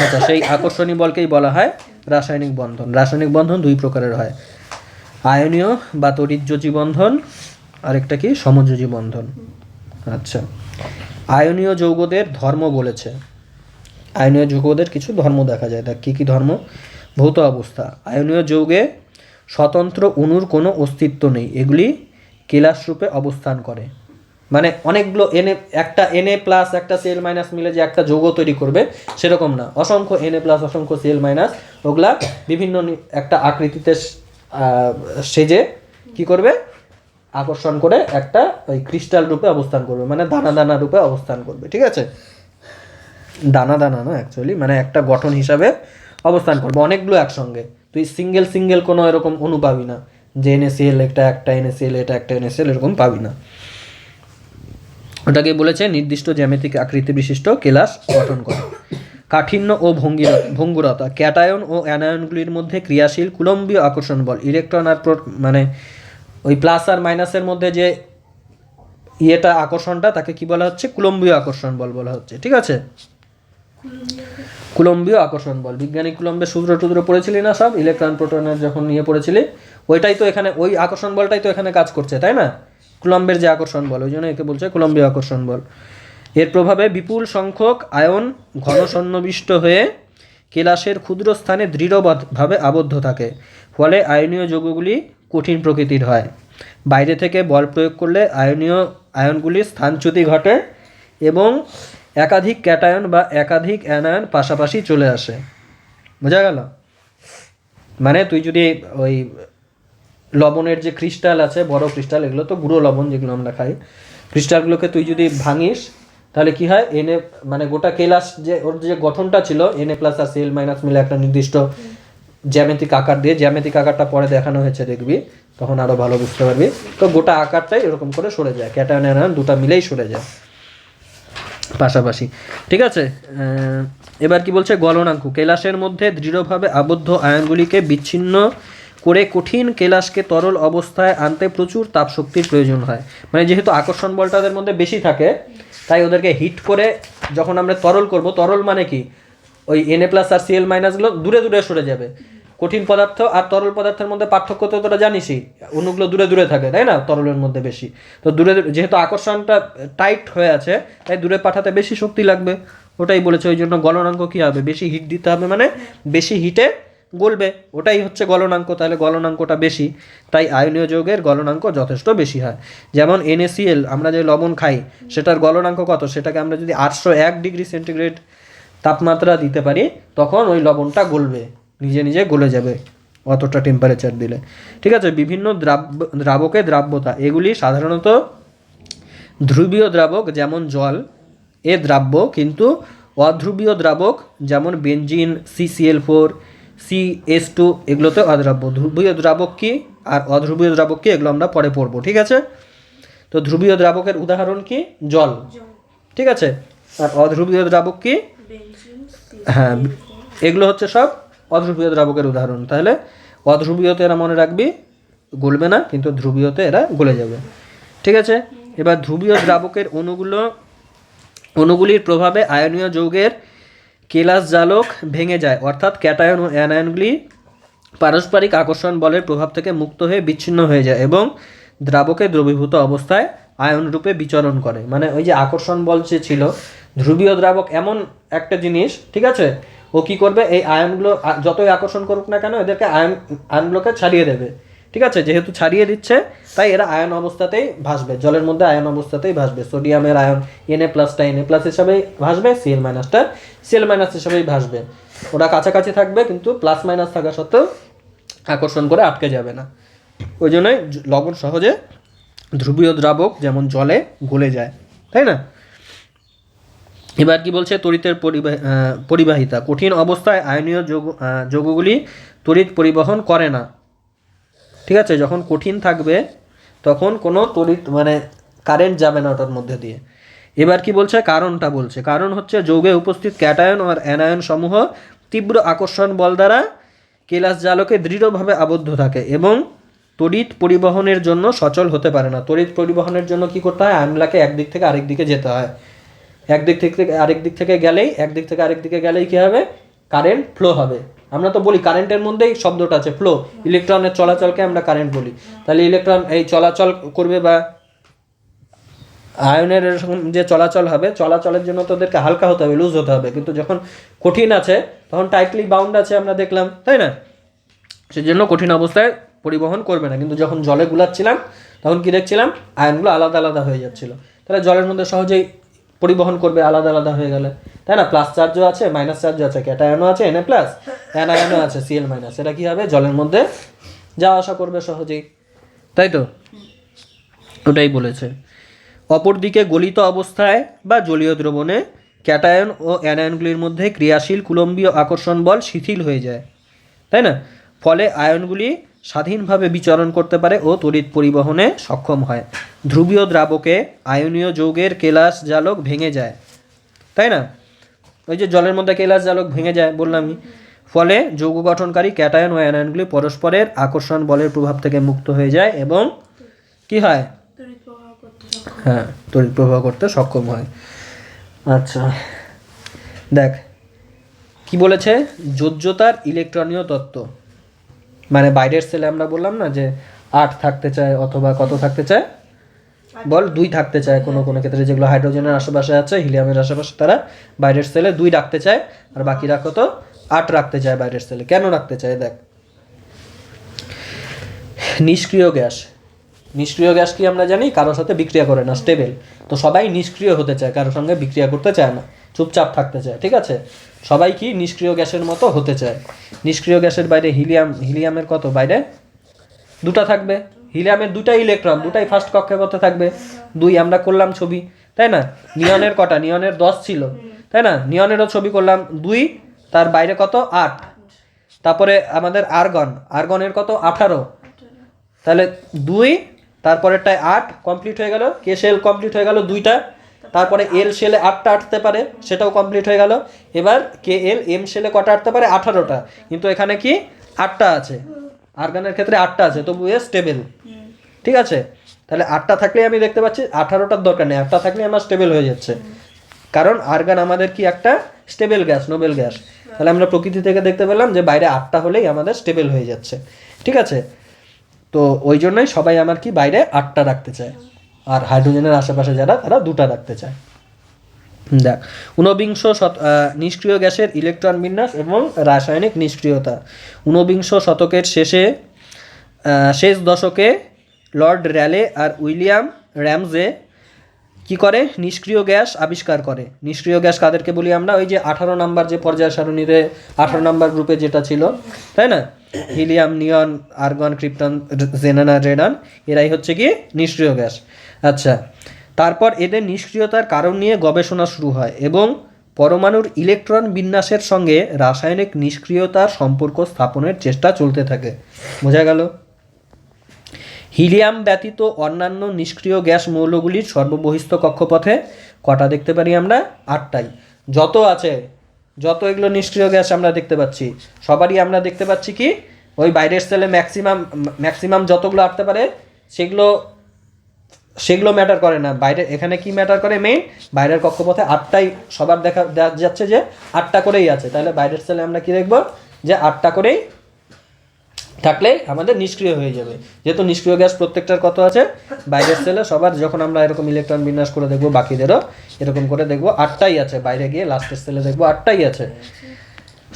আচ্ছা, সেই আকর্ষণী বলকেই বলা হয় রাসায়নিক বন্ধন। রাসায়নিক বন্ধন দুই প্রকারের হয়, আয়নীয় বা তড়িৎযোজী বন্ধন, আরেকটা কি সমযোজী বন্ধন। আচ্ছা, আয়নীয় যৌগদের ধর্ম বলেছে। আয়নীয় যৌগদের কিছু ধর্ম দেখা যায়, দেখ কী কী ধর্ম। ভৌত অবস্থা, আয়নীয় যৌগে স্বতন্ত্র অণুর কোনো অস্তিত্ব নেই, এগুলি কেলাস রূপে অবস্থান করে। মানে অনেকগুলো একটা Na+ একটা Cl- মিলে যে একটা যৌগ তৈরি করবে সেরকম না, অসংখ্য Na+ অসংখ্য Cl-, ওগুলা বিভিন্ন একটা আকৃতিতে সেজে কি করবে, আকর্ষণ করে একটা ওই ক্রিস্টাল রূপে অবস্থান করবে, মানে দানা দানা রূপে অবস্থান করবে, ঠিক আছে? দানা দানা না অ্যাকচুয়ালি, মানে একটা গঠন হিসাবে অবস্থান করবে, অনেকগুলো একসঙ্গে। তুই সিঙ্গেল কোনো এরকম অণু পাবি না যে NaCl একটা NaCl এটা একটা NaCl, এরকম পাবি না। ওটাকে বলেছে নির্দিষ্ট জ্যামিতিক আকৃতি বিশিষ্ট কেলাস গঠন করে। কাঠিন্য ও ভঙ্গুরতা, ক্যাটায়ন ও অ্যানায়নগুলির মধ্যে ক্রিয়াশীল কুলম্বীয় আকর্ষণ বল। ইলেকট্রন আর মানে ওই প্লাস আর মাইনাসের মধ্যে যে ইয়েটা আকর্ষণটা, তাকে কি বলা হচ্ছে? কুলম্বীয় আকর্ষণ বল বলা হচ্ছে, ঠিক আছে? কুলম্বীয় আকর্ষণ বল, বিজ্ঞানী কুলম্বের সূত্র টুত্র পড়েছিলি না সব, ইলেকট্রন প্রোটনের যখন নিয়ে পড়েছিলি, ওইটাই তো এখানে, ওই আকর্ষণ বলটাই তো এখানে কাজ করছে, তাই না? কুলম্বের যে আকর্ষণ বল, ওই জন্য একে বলছে কুলম্বীয় আকর্ষণ বল। এর প্রভাবে বিপুল সংখ্যক আয়ন ঘন সন্নিবিষ্ট হয়ে কেলাসের ক্ষুদ্র স্থানে দৃঢ়ভাবে আবদ্ধ থাকে, ফলে আয়নীয় যৌগগুলি কঠিন প্রকৃতির হয়। বাইরে থেকে বল প্রয়োগ করলে আয়নগুলির স্থানচ্যুতি ঘটে এবং একাধিক ক্যাটায়ন বা একাধিক অ্যানায়ন পাশাপাশি চলে আসে। বোঝা গেল? মানে তুই যদি ওই লবণের যে ক্রিস্টাল আছে, বড় ক্রিস্টাল, এগুলো তো গুঁড়ো লবণ যেগুলো আমরা খাই, ক্রিস্টালগুলোকে তুই যদি ভাঙিস, তাহলে কি হয়, মানে গোটা কেলাস যে ওর যে গঠনটা ছিল, Na+ আর Cl- মিলে একটা নির্দিষ্ট জ্যামিতিক আকার দিয়ে, জ্যামিতিক আকারটা পরে দেখানো হয়েছে, দেখবি তখন আরো ভালো বুঝতে পারবি। তো গোটা আকারটাই এরকম করে সরে যায়, ক্যাটায়ন অ্যানায়ন দুটা মিলেই সরে যায় পাশাপাশি, ঠিক আছে? এবার কি বলছে, গলনাঙ্ক, কেলাসের মধ্যে দৃঢ়ভাবে আবদ্ধ আয়নগুলিকে বিচ্ছিন্ন করে কঠিন কেলাসকে তরল অবস্থায় আনতে প্রচুর তাপশক্তির প্রয়োজন হয়। মানে যেহেতু আকর্ষণ বলটা তাদের মধ্যে বেশি থাকে, তাই ওদেরকে হিট করে যখন আমরা তরল করব, তরল মানে কি, ওই Na+ আর Cl- গুলো দূরে দূরে সরে যাবে। কঠিন পদার্থ আর তরল পদার্থের মধ্যে পার্থক্য তো তোরা জানিসই, অণুগুলো দূরে দূরে থাকে, তাই না? তরলের মধ্যে বেশি, তো দূরে যেহেতু আকর্ষণটা টাইট হয়ে আছে, তাই দূরে পাঠাতে বেশি শক্তি লাগবে, ওটাই বলেছে। ওই জন্য গলনাঙ্ক কী হবে, বেশি হিট দিতে হবে, মানে বেশি হিটে গলবে, ওটাই হচ্ছে গলনাঙ্ক। তাহলে গলনাঙ্কটা বেশি, তাই আয়নীয় যৌগের গলনাঙ্ক যথেষ্ট বেশি হয়। যেমন NaCl, আমরা যে লবণ খাই, সেটার গলনাঙ্ক কত, সেটাকে আমরা যদি 801 ডিগ্রি সেন্টিগ্রেড তাপমাত্রা দিতে পারি, তখন ওই লবণটা গলবে, নিজে নিজে গলে যাবে অতটা টেম্পারেচার দিলে, ঠিক আছে? বিভিন্ন দ্রাবকের দ্রাব্যতা, এগুলি সাধারণত ধ্রুবীয় দ্রাবক যেমন জল এ দ্রাব্য, কিন্তু অধ্রুবীয় দ্রাবক যেমন বেনজিন, CCl4, CH2 এগুলোতে অদ্রাব্য। ধ্রুবীয় দ্রাবক কি আর অধ্রুবীয় দ্রাবক কি, এগুলো আমরা পরে পড়বো, ঠিক আছে? তো ধ্রুবীয় দ্রাবকের উদাহরণ কি, জল, ঠিক আছে? আর অধ্রুবীয় দ্রাবক কি, বেনজিন, হ্যাঁ, এগুলো হচ্ছে সব অধ্রুবীয় দ্রাবকের উদাহরণ। তাহলে অধ্রুবীয়তে এরা মনে রাখবি গলবে না, কিন্তু ধ্রুবীয়তে এরা গলে যাবে। ঠিক আছে, এবার ধ্রুবীয় দ্রাবকের অণুগুলির প্রভাবে আয়নীয় যৌগের কেলাস জালক ভেঙে যায়, অর্থাৎ ক্যাটায়ন ও অ্যানায়নগুলি পারস্পরিক আকর্ষণ বলের প্রভাব থেকে মুক্ত হয়ে বিচ্ছিন্ন হয়ে যায় এবং দ্রাবকে দ্রবীভূত অবস্থায় আয়ন রূপে বিচরণ করে। মানে ওই যে আকর্ষণ বল যে ছিল, ধ্রুবীয় দ্রাবক এমন একটা জিনিস, ঠিক আছে, ও কি করবে, এই আয়নগুলো যতই আকর্ষণ করুক না কেন এদেরকে আয়নগুলোকে ছাড়িয়ে দেবে। ঠিক আছে, যেহেতু ছাড়িয়ে দিচ্ছে তাই এরা আয়ন অবস্থাতেই ভাসবে, জলের মধ্যে আয়ন অবস্থাতেই ভাসবে। সোডিয়ামের আয়ন Na+টা Na+ হিসাবেই ভাসবে, Cl- Cl- হিসাবেই ভাসবে। ওরা কাছাকাছি থাকবে কিন্তু প্লাস মাইনাস থাকা সত্ত্বেও আকর্ষণ করে আটকে যাবে না। ওই জন্যই লবণ সহজে ধ্রুবীয় দ্রাবক যেমন জলে গলে যায়, তাই না? এবার কি বলছে, তড়িতের পরিবাহিতা। কঠিন অবস্থায় আয়নীয় যৌগগুলি তড়িৎ পরিবহন করে না। ঠিক আছে, যখন কঠিন থাকবে তখন কোনো তড়িৎ মানে কারেন্ট যাবে না ওটার মধ্যে দিয়ে। এবার কি বলছে, কারণটা বলছে। কারণ হচ্ছে যৌগে উপস্থিত ক্যাটায়ন আর অ্যানায়ন সমূহ তীব্র আকর্ষণ বল দ্বারা কেলাস জালকে দৃঢ়ভাবে আবদ্ধ থাকে এবং তড়িৎ পরিবহনের জন্য সচল হতে পারে না। তড়িৎ পরিবহনের জন্য কি করতে হয়, আয়নগুলাকে একদিক থেকে আরেক দিকে যেতে হয়। একদিক থেকে আরেক দিক থেকে গেলেই কি হবে, কারেন্ট ফ্লো হবে। আমরা তো বলি কারেন্টের মধ্যেই শব্দটা আছে ফ্লো, ইলেকট্রনের চলাচলকে আমরা কারেন্ট বলি। তাহলে ইলেকট্রন এই চলাচল করবে বা আয়নের এরকম যে চলাচল হবে, চলাচলের জন্য তো ওদেরকে হালকা হতে হবে, লুজ হতে হবে। কিন্তু যখন কঠিন আছে তখন টাইটলি বাউন্ড আছে, আমরা দেখলাম, তাই না? সেজন্য কঠিন অবস্থায় পরিবহন করবে না। কিন্তু যখন জলে গুলাচ্ছিলাম তখন কি দেখছিলাম, আয়নগুলো আলাদা আলাদা হয়ে যাচ্ছিল। তাহলে জলের মধ্যে সহজেই পরিবহন করবে আলাদা আলাদা হয়ে গেলে, তাই না? প্লাস চার্জও আছে, মাইনাস চার্জও আছে, ক্যাটায়নও আছে Na+, অ্যানায়নও আছে Cl-। এটা কি হবে, জলের মধ্যে যাওয়া আসা করবে সহজেই, তাই তো? ওটাই বলেছে। অপরদিকে গলিত অবস্থায় বা জলীয় দ্রবণে ক্যাটায়ন ও অ্যানায়নগুলির মধ্যে ক্রিয়াশীল কুলম্বীয় আকর্ষণ বল শিথিল হয়ে যায়, তাই না? ফলে আয়নগুলি স্বাধীনভাবে বিচরণ করতে পারে ও তড়িৎ পরিবহনে সক্ষম হয়। ধ্রুবীয় দ্রাবকে আয়নীয় যৌগের কেলাস জালক ভেঙে যায়, তাই না? ওই যে জলের মধ্যে কেলাস জালক ভেঙে যায় বললামই। ফলে যৌগ গঠনকারী ক্যাটায়ন ও অ্যানায়নগুলি পরস্পরের আকর্ষণ বলের প্রভাব থেকে মুক্ত হয়ে যায় এবং কি হয়, হ্যাঁ, তড়িৎ প্রবাহ করতে সক্ষম হয়। আচ্ছা, দেখ কি বলেছে, যোজ্যতার ইলেকট্রনীয় তত্ত্ব। মানে বাইরের সেলে আমরা বললাম না যে 8 থাকতে চায় অথবা কত থাকতে চায়, বল 2 থাকতে চায় কোনো কোনো ক্ষেত্রে, যেগুলো হাইড্রোজেনের আশেপাশে আছে, হিলিয়ামের আশেপাশে, তারা বাইরের সেলে 2 রাখতে চায়, আর বাকিরা কত 8 রাখতে চায় বাইরের সেলে। কেন রাখতে চায়, দেখ, নিষ্ক্রিয় গ্যাস। নিষ্ক্রিয় গ্যাস কি আমরা জানি, কারোর সাথে বিক্রিয়া করে না, স্টেবল। তো সবাই নিষ্ক্রিয় হতে চায়, কারোর সঙ্গে বিক্রিয়া করতে চায় না, চুপচাপ থাকতে চায়। ঠিক আছে, সবাই কি নিষ্ক্রিয় গ্যাসের মতো হতে চায়। নিষ্ক্রিয় গ্যাসের বাইরে হিলিয়ামের কত বাইরে 2টা থাকবে, হিলিয়ামের 2টা ইলেকট্রন, 2টাই ফার্স্ট কক্ষপথে থাকবে, 2 আমরা করলাম ছবি, তাই না? নিয়নের কটা, নিয়নের 10 ছিল, তাই না? নিয়নেরও ছবি করলাম 2, তার বাইরে কত 8। তারপরে আমাদের আর্গনের কত 18, তাহলে 2, তারপরেরটায় 8 কমপ্লিট হয়ে গেল, কে শেল কমপ্লিট হয়ে গেল 2টা, তারপরে এল শেলে 8টা আটতে পারে, সেটাও কমপ্লিট হয়ে গেল। এবার কে এল এম শেলে কটা আটতে পারে, 18টা, কিন্তু এখানে কি 8টা আছে, আর্গনের ক্ষেত্রে 8টা আছে, তবু এ স্টেবল। ঠিক আছে, তাহলে 8টা থাকলে আমি দেখতে পাচ্ছি 18টার দরকার নেই, 8টা থাকলে আমার স্টেবল হয়ে যাচ্ছে, কারণ আর্গন আমাদের কি একটা স্টেবল গ্যাস, নোবেল গ্যাস। তাহলে আমরা প্রকৃতি থেকে দেখতে পেলাম যে বাইরে 8টা হলেই আমাদের স্টেবল হয়ে যাচ্ছে। ঠিক আছে, তো ওই জন্যই সবাই আমার কি বাইরে 8টা রাখতে চায়, আর হাইড্রোজেনের আশেপাশে যারা, তারা 2টা রাখতে চায়। দেখ, ঊনবিংশ নিষ্ক্রিয় গ্যাসের ইলেকট্রন বিন্যাস এবং রাসায়নিক নিষ্ক্রিয়তা। ঊনবিংশ শতকের শেষ দশকে লর্ড র্যালে আর উইলিয়াম র্যামজে কি করে, নিষ্ক্রিয় গ্যাস আবিষ্কার করে। নিষ্ক্রিয় গ্যাস কাদেরকে বলি আমরা, ওই যে 18 নাম্বার যে পর্যায় সারণীতে 18 নাম্বার গ্রুপে যেটা ছিল, তাই না? হিলিয়াম, নিয়ন, আর্গন, ক্রিপ্টন, জেনান আর রেডন, এরাই হচ্ছে কি নিষ্ক্রিয় গ্যাস। আচ্ছা, তারপর এদের নিষ্ক্রিয়তার কারণ নিয়ে গবেষণা শুরু হয় এবং পরমাণুর ইলেকট্রন বিন্যাসের সঙ্গে রাসায়নিক নিষ্ক্রিয়তার সম্পর্ক স্থাপনের চেষ্টা চলতে থাকে। বোঝা গেল? হিলিয়াম ব্যতীত অন্যান্য নিষ্ক্রিয় গ্যাস মৌলগুলির সর্ববহিস্থ কক্ষপথে কটা দেখতে পারি আমরা, 8টাই। যত আছে যত এগুলো নিষ্ক্রিয় গ্যাস আমরা দেখতে পাচ্ছি সবারই আমরা দেখতে পাচ্ছি কি ওই বাইরের সেলে ম্যাক্সিমাম যতগুলো আসতে পারে সেগুলো ম্যাটার করে না। বাইরে এখানে কি ম্যাটার করে মেইন বাইরের কক্ষপথে 8টাই সবার দেখা যাচ্ছে যে 8টা করেই আছে, তাহলে বাইরের সেলে আমরা কি দেখব যে 8টা করেই থাকলে আমাদের নিষ্ক্রিয় হয়ে যাবে। যেহেতু নিষ্ক্রিয় গ্যাস প্রত্যেকটার কত আছে বাইরের সেলে সবার, যখন আমরা এরকম ইলেকট্রন বিন্যাস করে দেখবো বাকিদেরও এরকম করে দেখবো 8টাই আছে, বাইরে গিয়ে লাস্টের সেলে দেখবো 8টাই আছে।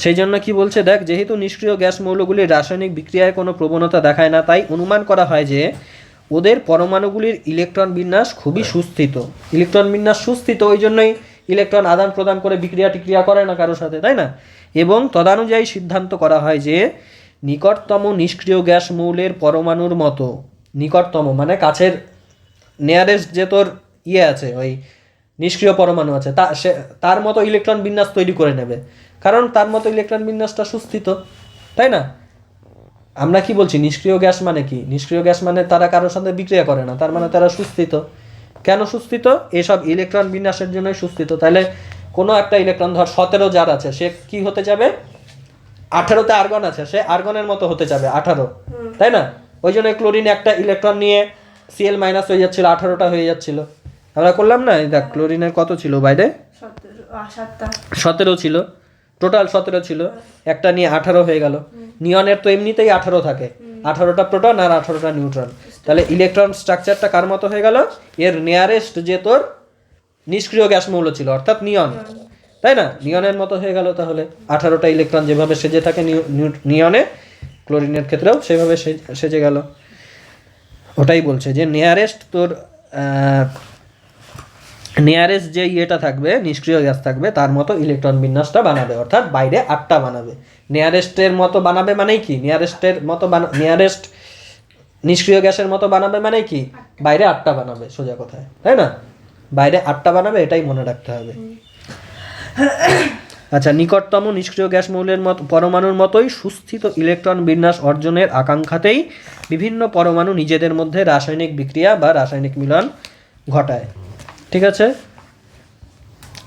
সেই জন্য কি বলছে দেখ, যেহেতু নিষ্ক্রিয় গ্যাস মৌলগুলির রাসায়নিক বিক্রিয়ায় কোনো প্রবণতা দেখায় না, তাই অনুমান করা হয় যে ওদের পরমাণুগুলির ইলেকট্রন বিন্যাস খুবই সুস্থিত। ইলেকট্রন বিন্যাস সুস্থিত, ওই জন্যই ইলেকট্রন আদান প্রদান করে বিক্রিয়া টিক্রিয়া করে না কারোর সাথে, তাই না? এবং তদানুযায়ী সিদ্ধান্ত করা হয় যে নিকটতম নিষ্ক্রিয় গ্যাস মৌলের পরমাণুর মতো, নিকটতম মানে কাছের নিয়ারেস্ট যে তোর আছে ওই নিষ্ক্রিয় পরমাণু আছে তার মতো ইলেকট্রন বিন্যাস তৈরি করে নেবে, কারণ তার মতো ইলেকট্রন বিন্যাসটা সুস্থিত, তাই না? আমরা কি বলছি নিষ্ক্রিয় গ্যাস মানে কি? নিষ্ক্রিয় গ্যাস মানে তারা কারোর সাথে বিক্রিয়া করে না, তার মানে তারা সুস্থিত। কেন সুস্থিত? এসব ইলেকট্রন বিন্যাসের জন্যই সুস্থিত। তাহলে কোনো একটা ইলেকট্রন ধর 17 যার আছে, সে কি হতে যাবে? 18তে আর্গন আছে, সে আর্গনের মতো হতে যাবে 18, তাই না? ওই জন্য ক্লোরিন একটা ইলেকট্রন নিয়ে Cl- হয়ে যাচ্ছিল, 18টা হয়ে যাচ্ছিল। আমরা করলাম না, দেখ ক্লোরিনের কত ছিল বাইরে? 17 ছিল, টোটাল 17 ছিল, একটা নিয়ে 18 হয়ে গেল। নিয়নের তো এমনিতেই 18 থাকে, 18টা প্রোটন আর 18টা নিউট্রন, তাহলে ইলেকট্রন স্ট্রাকচারটা কার মতো হয়ে গেল? এর নিয়ারেস্ট যে তোর নিষ্ক্রিয় গ্যাস মৌল ছিল অর্থাৎ নিয়ন, তাই না? নিয়নের মতো হয়ে গেল। তাহলে 18টা ইলেকট্রন যেভাবে সেজে থাকে নিয়নে, ক্লোরিনের ক্ষেত্রেও সেভাবে সেজে গেল। ওটাই বলছে যে নিয়ারেস্ট তোর নিয়ারেস্ট যে ইয়েটা থাকবে নিষ্ক্রিয় গ্যাস থাকবে তার মতো ইলেকট্রন বিন্যাসটা বানাবে, অর্থাৎ বাইরে 8টা বানাবে। নিয়ারেস্টের মতো বানাবে মানেই কি? নিয়ারেস্ট নিষ্ক্রিয় গ্যাসের মতো বানাবে মানে কি? বাইরে 8টা বানাবে, সোজা কথায়, তাই না? বাইরে 8টা বানাবে, এটাই মনে রাখতে হবে। আচ্ছা, নিকটতম নিষ্ক্রিয় গ্যাস মৌলের মতো পরমাণুর মতোই সুস্থিত ইলেকট্রন বিন্যাস অর্জনের আকাঙ্ক্ষাতেই বিভিন্ন পরমাণু নিজেদের মধ্যে রাসায়নিক বিক্রিয়া বা রাসায়নিক মিলন ঘটায়। ঠিক আছে,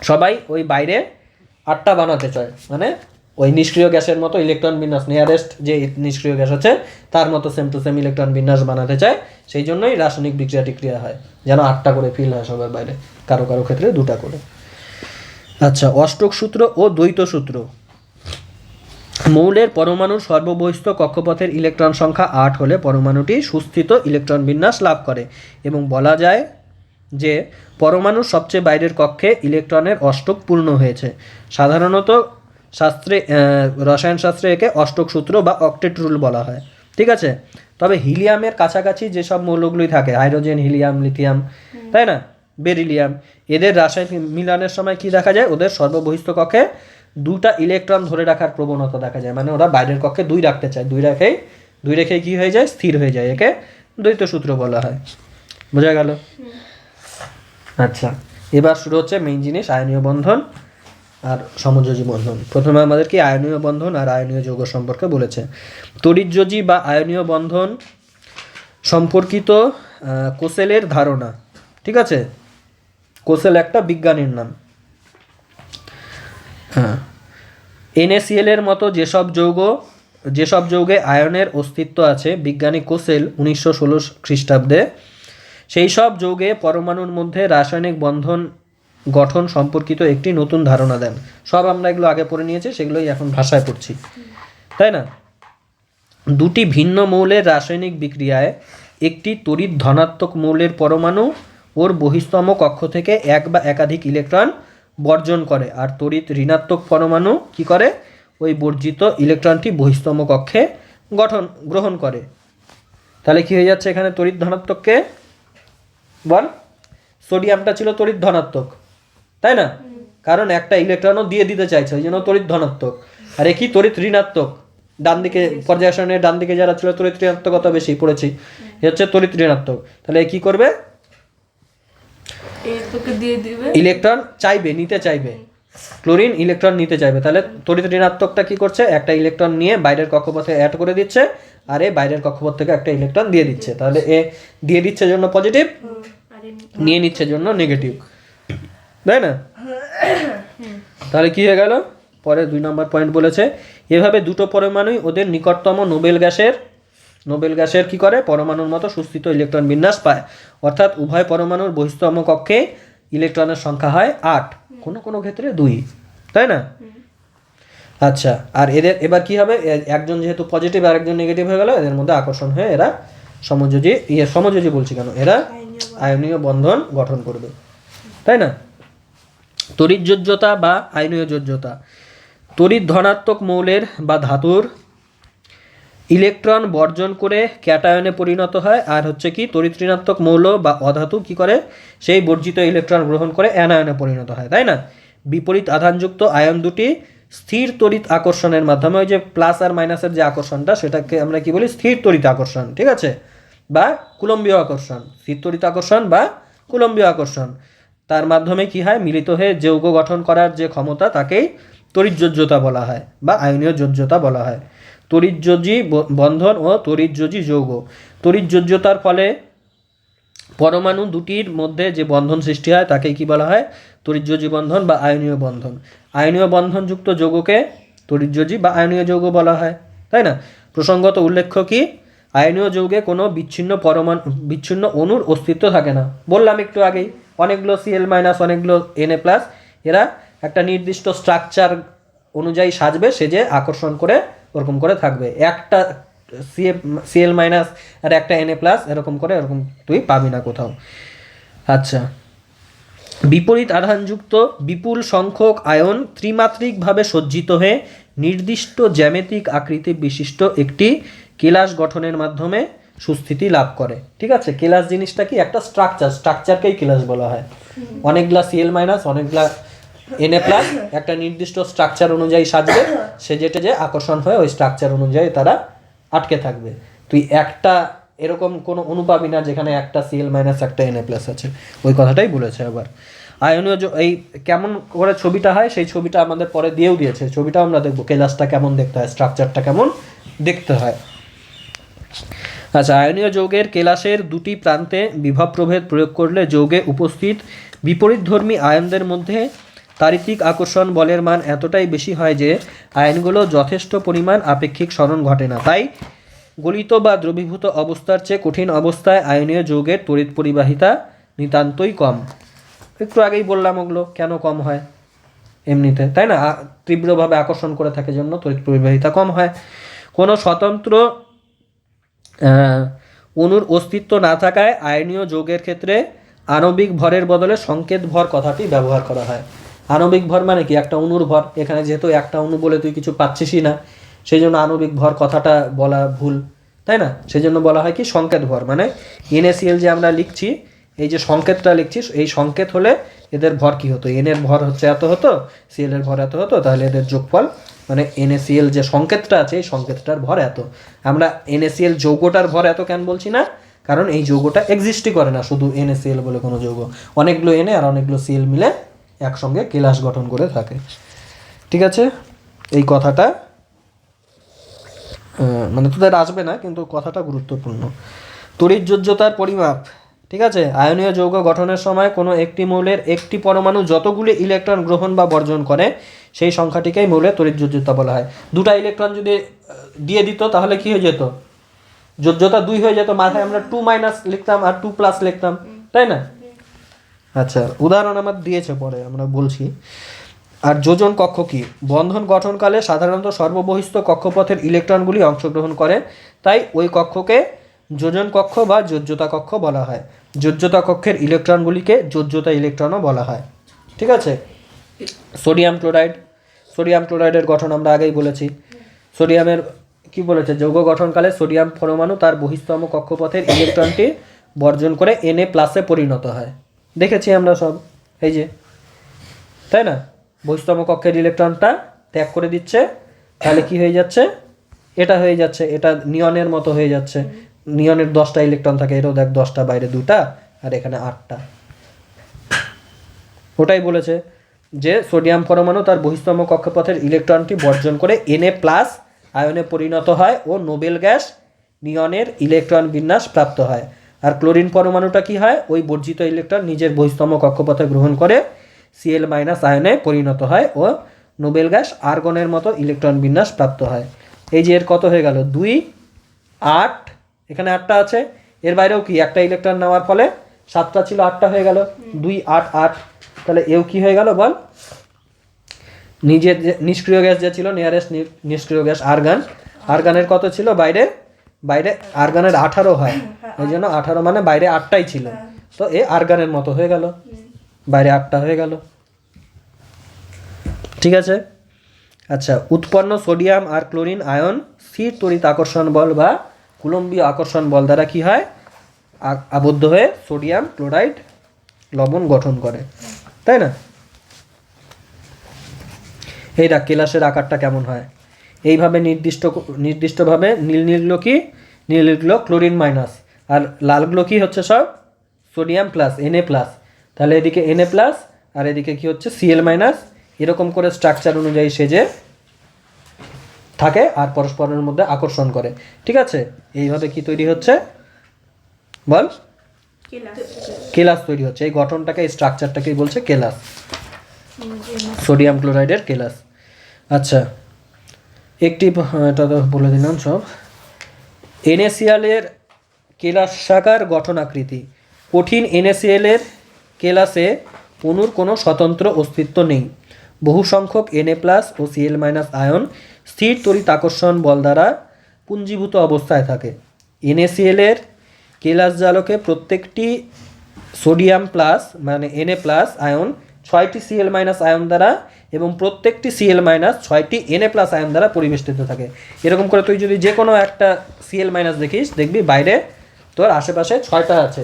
সবাই ওই বাইরে 8টা বানাতে চায়, মানে ওই নিষ্ক্রিয় গ্যাসের মতো ইলেকট্রন বিন্যাস, নিয়ারেস্ট যে নিষ্ক্রিয় গ্যাস আছে তার মতো সেম টু সেম ইলেকট্রন বিন্যাস বানাতে চায়। সেই জন্যই রাসায়নিক বিক্রিয়া টিক্রিয়া হয়, যেন 8টা করে ফিল হয় সবার বাইরে, কারো কারো ক্ষেত্রে 2টা করে। আচ্ছা, অষ্টক সূত্র ও দ্বৈত সূত্র। মৌলের পরমাণুর সর্ববহিস্থ কক্ষপথের ইলেকট্রন সংখ্যা 8 হলে পরমাণুটি সুস্থিত ইলেকট্রন বিন্যাস লাভ করে এবং বলা যায় যে পরমাণুর সবচেয়ে বাইরের কক্ষে ইলেকট্রনের অষ্টক পূর্ণ হয়েছে। সাধারণত রসায়ন শাস্ত্রে একে অষ্টক সূত্র বা অক্টেট রুল বলা হয়। ঠিক আছে, তবে হিলিয়ামের কাছাকাছি যেসব মৌলগুলি থাকে, হাইড্রোজেন, হিলিয়াম, লিথিয়াম, তাই না, বেরিলিয়াম, এদের রাসায়নিক মিলনের সময় কি দেখা যায়? ওদের সর্ববহিস্থ কক্ষে 2টা ইলেকট্রন ধরে রাখার প্রবণতা দেখা যায়, মানে ওরা বাইরের কক্ষে 2 রাখতে চায়, 2 রেখেই কি হয়ে যায়? স্থির হয়ে যায়। একে দ্বৈত সূত্র বলা হয়। বোঝা গেল? আচ্ছা, এবার শুরু হচ্ছে মেইন জিনিস, আয়নীয় বন্ধন আর সমযোজী বন্ধন। প্রথমে আমাদের কি আয়নীয় বন্ধন আর আয়নীয় যৌগ সম্পর্কে বলেছে। তড়িৎযোজী বা আয়নীয় বন্ধন সম্পর্কিত কোসেলের ধারণা। ঠিক আছে, কোসেল একটা বিজ্ঞানীর নাম। হ্যাঁ, NaCl এর মতো যেসব যৌগে আয়নের অস্তিত্ব আছে, বিজ্ঞানী কোসেল 1916 খ্রিস্টাব্দে সেই সব যৌগে পরমাণুর মধ্যে রাসায়নিক বন্ধন গঠন সম্পর্কিত একটি নতুন ধারণা দেন। সব আমরা এগুলো আগে পড়ে নিয়েছি, সেগুলোই এখন ভাষায় পড়ছি, তাই না? 2টি ভিন্ন মৌলের রাসায়নিক বিক্রিয়ায় একটি তড়িৎ ধনাত্মক মৌলের পরমাণু ওর বহিস্তম কক্ষ থেকে এক বা একাধিক ইলেকট্রন বর্জন করে, আর তড়িৎ ঋণাত্মক পরমাণু কি করে? ওই বর্জিত ইলেকট্রনটি বহিস্তম কক্ষে গ্রহণ করে। তাহলে কি হয়ে যাচ্ছে এখানে? তড়িৎ ধনাত্মককে বল, সোডিয়ামটা ছিল তড়িৎ ধনাত্মক, তাই না? কারণ একটা ইলেকট্রনও দিয়ে দিতে চাইছে, ওই জন্য তড়িৎ ধনাত্মক। আর কি তড়িৎ ঋণাত্মক, ডান দিকে পর্যায় সারণীর ডান দিকে যারা ছিল তড়িৎ ঋণাত্মকতা বেশি পড়েছি, এ হচ্ছে তড়িৎ ঋণাত্মক। তাহলে কি করবে? ইলেকট্রন নিতে চাইবে, ক্লোরিন ইলেকট্রন নিতে চাইবে। তাহলে তড়িৎ ঋণাত্মকটা কি করছে? একটা ইলেকট্রন নিয়ে বাইরের কক্ষপথে অ্যাড করে দিচ্ছে, আর এ বাইরের কক্ষপথ থেকে একটা ইলেকট্রন দিয়ে দিচ্ছে। তাহলে এ দিয়ে দিচ্ছে জন্য পজিটিভ, নিয়ে নিচ্ছে জন্য নেগেটিভ, তাই না? তাহলে কি হয়ে গেল? পরে 2 নম্বর পয়েন্ট বলেছে, এভাবে দুটো পরমাণুই ওদের নিকটতম নোবেল গ্যাসের কি করে পরমাণুর মতো সুস্থিত ইলেকট্রন বিন্যাস পায়, অর্থাৎ উভয় পরমাণুর বহিস্তম কক্ষে ইলেকট্রনের সংখ্যা হয় 8, কোনো কোনো ক্ষেত্রে 2, তাই না? আচ্ছা, আর এদের এবার কি হবে, একজন যেহেতু পজিটিভ আর একজন নেগেটিভ হয়ে গেল, এদের মধ্যে আকর্ষণ হয়ে এরা সমযোজী বলছি কেন, এরা আয়নীয় বন্ধন গঠন করবে, তাই না? তড়িৎ যোজ্যতা বা আয়নীয় যোজ্যতা, তড়িৎ ধনাত্মক মৌলের বা ধাতুর ইলেকট্রন বর্জন করে ক্যাটায়নে পরিণত হয়, আর হচ্ছে কি তড়িৎ ঋণাত্মক মৌল বা অধাতু কি করে, সেই বর্জিত ইলেকট্রন গ্রহণ করে অ্যানায়নে পরিণত হয়, তাই না? বিপরীত আধানযুক্ত আয়ন দুটি স্থির তড়িৎ আকর্ষণের মাধ্যমে, ওই যে প্লাস আর মাইনাসের যে আকর্ষণটা, সেটাকে আমরা কি বলি, স্থির তড়িৎ আকর্ষণ, ঠিক আছে, বা কুলম্বীয় আকর্ষণ, স্থির তড়িৎ আকর্ষণ বা কুলম্বীয় আকর্ষণ, তার মাধ্যমে কি হয়, মিলিত হয়ে যৌগ গঠন করার যে ক্ষমতা, তাকেই তড়িৎযোজ্যতা বলা হয় বা আয়নীয় যোজ্যতা বলা হয়। তড়িৎযোজী বন্ধন ও তড়িৎযোজী যৌগ, তড়িৎযোজ্যতার ফলে পরমাণু দুটির মধ্যে যে বন্ধন সৃষ্টি হয় তাকেই কি বলা হয়, তড়িৎযোজী বন্ধন বা আয়নীয় বন্ধন। আয়নীয় বন্ধনযুক্ত যৌগকে তড়িৎযোজী বা আয়নীয় যৌগ বলা হয়, তাই না? প্রসঙ্গত উল্লেখ্য কি, আয়নীয় যৌগে কোনো বিচ্ছিন্ন অণুর অস্তিত্ব থাকে না, বললাম একটু আগেই, অনেকগুলো Cl মাইনাস, অনেকগুলো Na+, এরা একটা নির্দিষ্ট স্ট্রাকচার অনুযায়ী সাজবে, সেজে আকর্ষণ করে ওরকম করে থাকবে, একটা Cl মাইনাস আর একটা Na+, এরকম করে, এরকম তুই পাবি না কোথাও। আচ্ছা, বিপরীত আধানযুক্ত বিপুল সংখ্যক আয়ন ত্রিমাত্রিকভাবে সজ্জিত হয়ে নির্দিষ্ট জ্যামিতিক আকৃতি বিশিষ্ট একটি কেলাস গঠনের মাধ্যমে সুস্থিতি লাভ করে, ঠিক আছে? কেলাস জিনিসটা কি, একটা স্ট্রাকচারকেই কেলাস বলা হয়। অনেকগুলা Cl মাইনাস, অনেকগুলা Na+, একটা নির্দিষ্ট স্ট্রাকচার অনুযায়ী সাজবে, সে যেটা যে আকর্ষণ হয়ে ওই স্ট্রাকচার অনুযায়ী তারা আটকে থাকবে। তুই একটা এরকম কোনো অণু পাবি না যেখানে একটা Cl মাইনাস একটা Na+ আছে, ওই কথাটাই বলেছে। আবার আয়নীয় এই কেমন করে ছবিটা হয়, সেই ছবিটা আমাদের পরে দিয়েও দিয়েছে, ছবিটাও আমরা দেখবো, কেলাসটা কেমন দেখতে হয়, স্ট্রাকচারটা কেমন দেখতে হয়। আচ্ছা, আয়নীয় যৌগের কেলাসের দুটি প্রান্তে বিভব প্রভেদ প্রয়োগ করলে যৌগে উপস্থিত বিপরীতধর্মী আয়নদের মধ্যে তাড়িতিক আকর্ষণ বলের মান এতটাই বেশি হয় যে আয়নগুলো যথেষ্ট পরিমাণ আপেক্ষিক সরণ ঘটে না। তাই গলিত বা দ্রবীভূত অবস্থার চেয়ে কঠিন অবস্থায় আয়নীয় যৌগের তড়িৎ পরিবাহিতা নিতান্তই কম। একটু আগেই বললাম ওগুলো কেন কম হয় এমনিতে, তাই না? তীব্রভাবে আকর্ষণ করে থাকে জন্য তড়িৎ পরিবাহিতা কম হয়। কোনো স্বতন্ত্র অণুর অস্তিত্ব না থাকায় আয়নীয় যৌগের ক্ষেত্রে আণবিক ভরের বদলে সংকেত ভর কথাটি ব্যবহার করা হয়। আণবিক ভর মানে কি, একটা অণুর ভর, এখানে যেহেতু একটা অণু বলে তুই কিছু পাচ্ছিসই না, সেই জন্য আণবিক ভর কথাটা বলা ভুল, তাই না? সেই জন্য বলা হয় কি সংকেত ভর, মানে NaCl যে আমরা লিখছি, এই যে সংকেতটা লিখছিস, এই সংকেত হলে এদের ভর কি হতো, N এর ভর হচ্ছে এত হতো, Cl এর ভর এত হতো, তাহলে এদের যোগফল মানে NaCl যে সংকেতটা আছে, এই সংকেতটার ভর এত। আমরা NaCl যৌগটার ভর এত কেন বলছি না, কারণ এই যৌগটা এক্সিস্টই করে না, শুধু NaCl বলে কোনো যৌগ, অনেকগুলো Na আর অনেকগুলো Cl মিলে একসঙ্গে কেলাস গঠন করে থাকে, ঠিক আছে? এই কথাটা মানে তোদের আসবে না, কিন্তু কথাটা গুরুত্বপূর্ণ। তড়িৎযোজ্যতার পরিমাপ, ঠিক আছে? আয়নীয় যৌগ গঠনের সময় কোনো একটি মৌলের একটি পরমাণু যতগুলি ইলেকট্রন গ্রহণ বা বর্জন করে, সেই সংখ্যাটিকেই মৌলের তড়িৎযোজ্যতা বলা হয়। দুটা ইলেকট্রন যদি দিয়ে দিত তাহলে কি হয়ে যেত, যোজ্যতা 2 হয়ে যেত, মাথায় আমরা 2 মাইনাস লিখতাম আর 2 প্লাস লিখতাম, তাই না? আচ্ছা, উদাহরণ আমার দিয়েছে, পরে আমরা বলছি। আর যোজন কক্ষ কি, বন্ধন গঠনকালে সাধারণত সর্ববহিস্থ কক্ষপথের ইলেকট্রনগুলি অংশগ্রহণ করে, তাই ওই কক্ষকে যোজন কক্ষ বা যোজ্যতা কক্ষ বলা হয়। যোজ্যতা কক্ষের ইলেকট্রনগুলিকে যোজ্যতা ইলেকট্রনও বলা হয়, ঠিক আছে? সোডিয়াম ক্লোরাইডের গঠন আমরা আগেই বলেছি। সোডিয়ামের কি বলেছে, যৌগ গঠনকালে সোডিয়াম পরমাণু তার বহিস্তম কক্ষপথের ইলেকট্রনটি বর্জন করে Na+ পরিণত হয়, দেখেছি আমরা সব, এই যে, তাই না? বহিস্তম কক্ষের ইলেকট্রনটা ত্যাগ করে দিচ্ছে, তাহলে কি হয়ে যাচ্ছে, এটা হয়ে যাচ্ছে, এটা নিয়নের মতো হয়ে যাচ্ছে। নিয়নের 10টা ইলেকট্রন থাকে, এটাও দেখ 10টা, বাইরে 2টা আর এখানে 8টা। ওটাই বলেছে যে সোডিয়াম পরমাণু তার বহিস্তম কক্ষপথের ইলেকট্রনটি বর্জন করে Na+ আয়নে পরিণত হয় ও নোবেল গ্যাস নিয়নের ইলেকট্রন বিন্যাস প্রাপ্ত হয়। আর ক্লোরিন পরমাণুটা কি হয়, ওই বর্জিত ইলেকট্রন নিজের বহিস্তম কক্ষপথে গ্রহণ করে Cl- আয়নে পরিণত হয় ও নোবেল গ্যাস আর্গনের মতো ইলেকট্রন বিন্যাস প্রাপ্ত হয়। এই যে এর কত হয়ে গেল 2 8, এখানে 8টা আছে, এর বাইরেও কি একটা ইলেকট্রন নেওয়ার ফলে 7টা ছিল 8টা হয়ে গেল, 2 8 8। তাহলে এও কি হয়ে গেল বল, নিজের যে নিষ্ক্রিয় গ্যাস যে ছিল নিয়ারেস্ট নিষ্ক্রিয় গ্যাস আর্গন, আর্গনের কত ছিল বাইরে, বাইরে আর্গনের 18 হয়, এই জন্য 18 মানে বাইরে 8টাই ছিল, তো এ আর্গনের মতো হয়ে গেল, বাইরে 8টা হয়ে গেল। ঠিক আছে। আচ্ছা, উৎপন্ন সোডিয়াম আর ক্লোরিন আয়ন স্থির তড়িৎ আকর্ষণ বল বা কুলম্বীয় আকর্ষণ বল দ্বারা কি হয়, আবদ্ধ হয়ে সোডিয়াম ক্লোরাইড লবণ গঠন করে, তাই না? এই দেখ কেলাসের আকারটা কেমন হয়, এইভাবে নির্দিষ্টভাবে নীলগুলো কি, নীলগুলো ক্লোরিন মাইনাস, আর লালগুলো কি হচ্ছে সব সোডিয়াম প্লাস Na প্লাস, তাহলে এদিকে Na প্লাস আর এদিকে কি হচ্ছে Cl মাইনাস, এরকম করে স্ট্রাকচার অনুযায়ী সেজে থাকে আর পরস্পরের মধ্যে আকর্ষণ করে। ঠিক আছে, এইভাবে কি তৈরি হচ্ছে বল, কেলাস তৈরি হচ্ছে। এই গঠনটাকে, এই স্ট্রাকচারটাকেই বলছে কেলাস, সোডিয়াম ক্লোরাইডের কেলাস। আচ্ছা, একটি এটা তো বলে দিলাম সব। NaCl এর কেলাসাকার গঠন আকৃতি। কঠিন NaCl এর কেলাসে অণুর কোনো স্বতন্ত্র অস্তিত্ব নেই। বহু সংখ্যক Na প্লাস ও Cl মাইনাস আয়ন স্থির তড়িৎ আকর্ষণ বল দ্বারা পুঞ্জীভূত অবস্থায় থাকে। NaCl এর কেলাস জালকে প্রত্যেকটি সোডিয়াম প্লাস মানে Na প্লাস আয়ন 6টি Cl মাইনাস আয়ন দ্বারা এবং প্রত্যেকটি Cl মাইনাস 6টি Na প্লাস আয়ন দ্বারা পরিবেষ্টিত থাকে। এরকম করে তুই যদি যে কোনো একটা Cl মাইনাস দেখিস, দেখবি বাইরে তোর আশেপাশে 6টা আছে,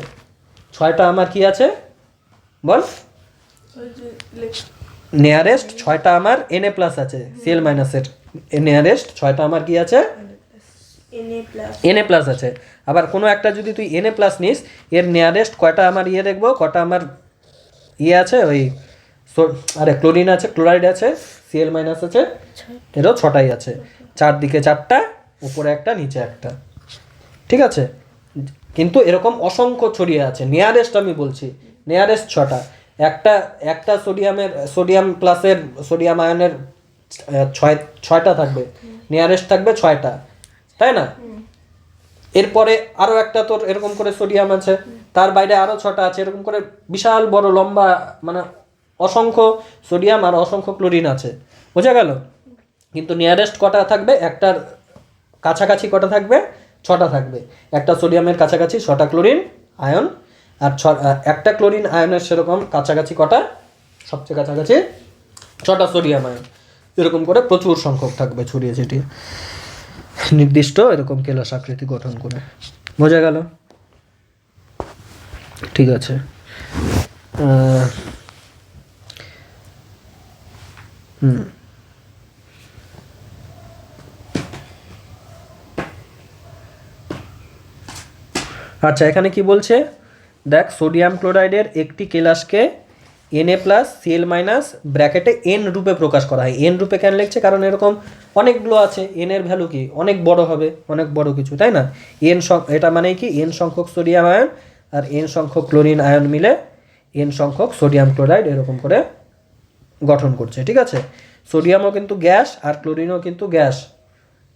6টা আমার কি আছে বল, নিয়ারেস্ট 6টা আমার Na প্লাস আছে, Cl মাইনাসের নিয়ারেস্ট 6টা আমার কি আছে Na প্লাস আছে। আবার কোনো একটা যদি তুই Na প্লাস নিস, এর নিয়ারেস্ট কয়টা আমার ইয়ে দেখবো, কটা আমার ইয়ে আছে, ওই আরে ক্লোরিন আছে, ক্লোরাইড আছে, Cl মাইনাস আছে, এরও 6টাই আছে, চারদিকে 4টা, উপরে একটা নিচে একটা। ঠিক আছে, কিন্তু এরকম অসংখ্য ছড়িয়ে আছে। নিয়ারেস্ট আমি বলছি, নিয়ারেস্ট 6টা, একটা সোডিয়াম প্লাসের সোডিয়াম আয়নের 6টা থাকবে, নিয়ারেস্ট থাকবে 6টা, তাই না? এরপরে আরও একটা তোর এরকম করে সোডিয়াম আছে, তার বাইরে আরও 6টা আছে, এরকম করে বিশাল বড় লম্বা মানে অসংখ্য সোডিয়াম আর অসংখ্য ক্লোরিন আছে, বোঝা গেল? কিন্তু নিয়ারেস্ট কটা থাকবে, একটার কাছাকাছি কটা থাকবে, 6টা থাকবে। একটা সোডিয়ামের কাছাকাছি 6টা ক্লোরিন আয়ন, আর একটা ক্লোরিন আয়নের সেরকম কাছাকাছি কটা, সবচেয়ে কাছাকাছি 6টা সোডিয়াম আয়ন, এরকম করে প্রচুর সংখ্যক থাকবে ছড়িয়ে ছিটিয়ে, নির্দিষ্ট এরকম কেলাস আকৃতি গঠন করে। বোঝা গেল? ঠিক আছে। আচ্ছা, এখানে কি বলছে দেখ, সোডিয়াম ক্লোরাইডের একটি কেলাসকে Na প্লাস Cl মাইনাস ব্র্যাকেটে N রূপে প্রকাশ করা হয়। N রূপে কেন লিখছে, কারণ এরকম অনেকগুলো আছে, N এর ভ্যালু কি অনেক বড় হবে, অনেক বড় কিছু, তাই না? এটা মানেই কি N সংখ্যক সোডিয়াম আয়ন আর N সংখ্যক ক্লোরিন আয়ন মিলে N সংখ্যক সোডিয়াম ক্লোরাইড এরকম করে গঠন করছে। ঠিক আছে, সোডিয়ামও কিন্তু গ্যাস আর ক্লোরিনও কিন্তু গ্যাস।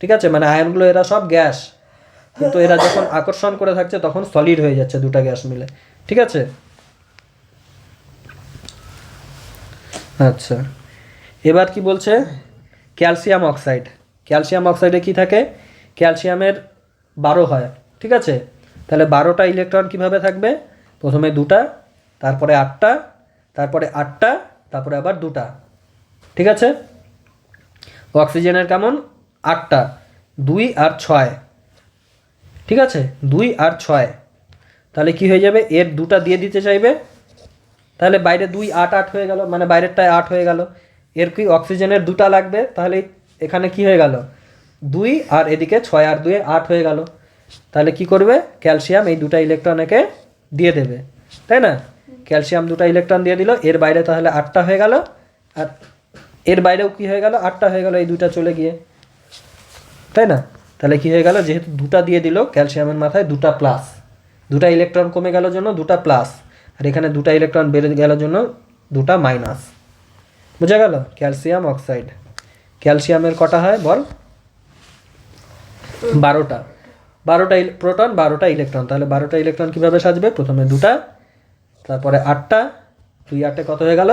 ঠিক আছে, মানে আয়নগুলো এরা সব গ্যাস, কিন্তু এরা যখন আকর্ষণ করে থাকছে তখন সলিড হয়ে যাচ্ছে দুটা গ্যাস মিলে। ঠিক আছে। আচ্ছা, এবার কি বলছে, ক্যালসিয়াম অক্সাইড। ক্যালসিয়াম অক্সাইডে কি থাকে, ক্যালসিয়ামের 12 হয়। ঠিক আছে, তাহলে 12টা ইলেকট্রন কিভাবে থাকবে, প্রথমে 2টা, তারপরে 8টা, তারপরে 8টা, তারপরে আবার 2টা। ঠিক আছে, অক্সিজেনের কেমন, 8টা, 2 আর 6। ঠিক আছে, 2 আর 6, তাহলে কি হয়ে যাবে, এর 2টা দিয়ে দিতে চাইবে, তাহলে বাইরে 2 8 8 হয়ে গেল, মানে বাইরেরটায় 8 হয়ে গেল। এর কি অক্সিজেনের 2টা লাগবে, তাহলে এখানে কি হয়ে গেল 2, আর এদিকে 6 আর 2 8 হয়ে গেল। তাহলে কি করবে, ক্যালসিয়াম এই 2টা ইলেকট্রন একে দিয়ে দেবে, তাই না? ক্যালসিয়াম 2টা ইলেকট্রন দিয়ে দিল, এর বাইরে তাহলে 8টা হয়ে গেল, আর এর বাইরেও কি হয়ে গেল, 8টা হয়ে গেল, এই 2টা চলে গিয়ে, তাই না? তাহলে কি হয়ে গেল, যেহেতু 2টা দিয়ে দিল ক্যালসিয়ামের মাথায় 2টা প্লাস, 2টা ইলেকট্রন কমে গেল জন্য 2টা প্লাস, আর এখানে 2টা ইলেকট্রন বেড়ে গেল জন্য 2টা মাইনাস। বুঝা গেল? ক্যালসিয়াম অক্সাইড, ক্যালসিয়ামের কটা হয় বল? 12টা, 12টা প্রোটন 12টা ইলেকট্রন। তাহলে 12টা ইলেকট্রন কিভাবে সাজবে? প্রথমে 2টা, তারপরে 8টা, 2 8 কত হয়ে গেল?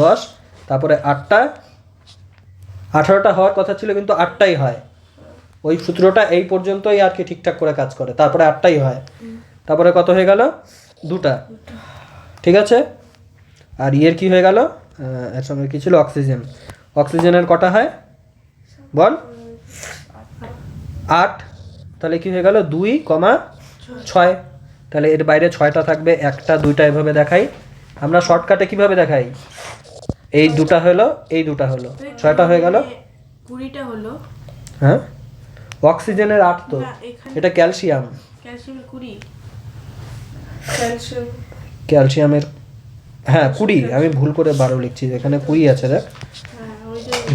10, তারপরে 8টা, 18টা হওয়ার কথা ছিল কিন্তু 8টাই হয়। ওই সূত্রটা এই পর্যন্তই আর কি ঠিকঠাক করে কাজ করে, তারপরে 8টাই হয়। তারপরে কত হয়ে গেল? 2টা, ঠিক আছে। আর ইয়ের কি হয়ে গেল? এর সঙ্গে কি ছিল? অক্সিজেন। অক্সিজেনের কটা হয় বল? 8। তাহলে কি হয়ে গেল? 2, 6। তাহলে এর বাইরে 6টা থাকবে, 1টা 2টা এভাবে দেখাই আমরা। শর্টকাটে কিভাবে দেখাই? এই 2টা হলো, এই 2টা হলো, 6টা হয়ে গেল। 20টা হলো। হ্যাঁ, অক্সিজেনের 8 তো, এটা ক্যালসিয়াম। ক্যালসিয়ামের 20, ক্যালসিয়াম ক্যালসিয়ামের হ্যাঁ 20, আমি ভুল করে 12 লিখছি, এখানে 20 আছে দেখ,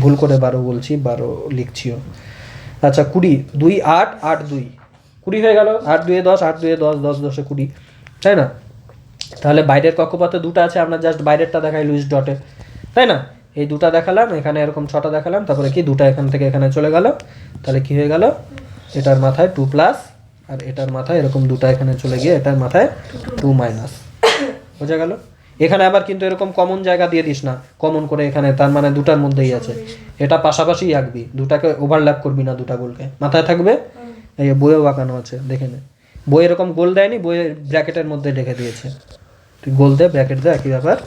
ভুল করে 12 বলছি, 12 লিখছিও। আচ্ছা 20, 2 8, 8 2 20 হয়ে গেল। 8 2 10, 8 2 10, 10 10 20, তাই না? তাহলে বাইরের কক্ষপথে 2টা আছে, আমরা জাস্ট বাইরেরটা দেখাই লুইস ডটে, তাই না? এই 2টা দেখালাম, এখানে এরকম 6টা দেখালাম, তারপরে কি 2টা এখান থেকে এখানে চলে গেল। তাহলে কি হয়ে গেল? এটার মাথায় 2+, আর এটার মাথায় এরকম 2টা এখানে চলে গিয়ে এটার মাথায় 2-। বোঝা গেল? এখানে আবার কিন্তু এরকম কমন জায়গা দিয়ে দিস না, কমন করে এখানে, তার মানে 2টার মধ্যেই আছে। এটা পাশাপাশি আঁকবি, 2টাকে ওভারল্যাপ করবি না, 2টা গোলকে মাথায় থাকবে। এই বইয়েও আঁকানো আছে, দেখে নে। বই এরকম গোল দেয়নি, বইয়ের ব্র্যাকেটের মধ্যে রেখে দিয়েছে। তুই গোল দে, ব্র্যাকেট দে, একই ব্যাপার।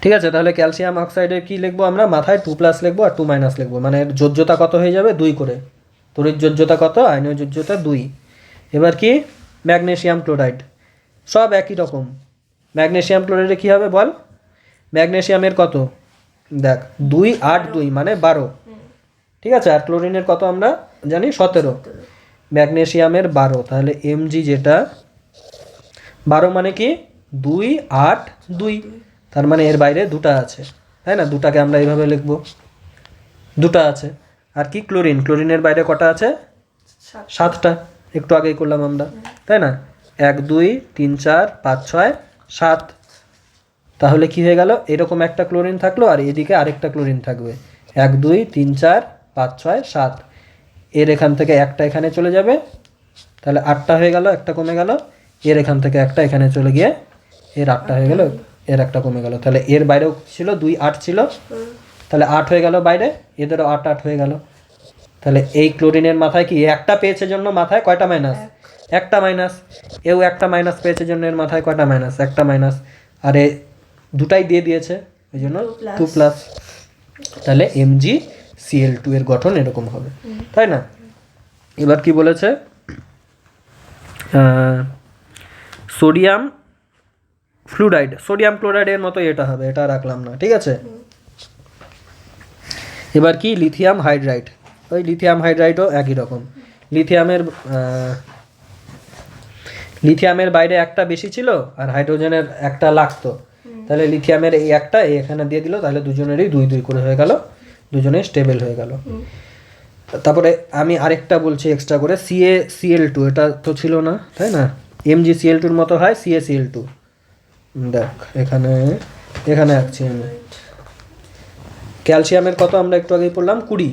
ঠিক আছে, তাহলে ক্যালসিয়াম অক্সাইডের কি লিখবো আমরা? মাথায় 2+ লিখবো আর 2- লিখবো, মানে এর যোজ্যতা কত হয়ে যাবে? 2 করে। তড়িৎ যোজ্যতা কত? আয়নীয় যোজ্যতা 2। এবার কি? ম্যাগনেসিয়াম ক্লোরাইড, সব একই রকম। ম্যাগনেসিয়াম ক্লোরাইডে কি হবে বল? ম্যাগনেসিয়ামের কত দেখ, 2 8 2 মানে 12, ঠিক আছে। আর ক্লোরিনের কত আমরা জানি? 17। ম্যাগনেসিয়ামের 12, তাহলে Mg যেটা 12 মানে কি? 2 8 2, তার মানে এর বাইরে 2টা আছে, তাই না? 2টাকে আমরা এইভাবে লিখবো, 2টা আছে। আর কি? ক্লোরিন, ক্লোরিনের বাইরে কটা আছে? 7টা, একটু আগেই করলাম আমরা, তাই না? 1 2 3 4 5 6 7। তাহলে কি হয়ে গেল? এরকম একটা ক্লোরিন থাকলো, আর এদিকে আরেকটা ক্লোরিন থাকবে। 1 2 3 4 5 6 7, এর এখান থেকে একটা এখানে চলে যাবে, তাহলে 8টা হয়ে গেল, একটা কমে গেল। এর এখান থেকে একটা এখানে চলে গিয়ে এর 8টা হয়ে গেল, এর একটা কমে গেল। তাহলে এর বাইরেও ছিল 2 8 ছিল, তাহলে 8 হয়ে গেল বাইরে, এদেরও 8 8 হয়ে গেল। তাহলে এই ক্লোরিনের মাথায় কি একটা পেয়েছে জন্য মাথায় কয়টা মাইনাস? একটা মাইনাস। এও একটা মাইনাস পেয়েছে জন্য এর মাথায় কয়টা মাইনাস? একটা মাইনাস। আর এ 2টাই দিয়ে দিয়েছে, ওই জন্য 2+। তাহলে MgCl2 এর গঠন এরকম হবে, তাই না? এবার কি বলেছে? সোডিয়াম ফ্লুরাইড, সোডিয়াম ক্লোরাইডের মতো এটা হবে, এটা রাখলাম না, ঠিক আছে। এবার কি? লিথিয়াম হাইড্রাইড, ওই লিথিয়াম হাইড্রাইডও একই রকম। লিথিয়ামের বাইরে একটা বেশি ছিল, আর হাইড্রোজেনের একটা লাগতো, তাহলে লিথিয়ামের এই একটা এখানে দিয়ে দিল, তাহলে দুজনেরই 2 2 করে হয়ে গেল, দুজনেই স্টেবল হয়ে গেল। তারপরে আমি আরেকটা বলছি এক্সট্রা করে, CaCl2, এটা তো ছিল না, তাই না? MgCl2 এর মতো হয় CaCl2, দেখ এখানে এখানে আঁকছি আমি। ক্যালসিয়ামের কত আমরা একটু আগেই পড়লাম? 20,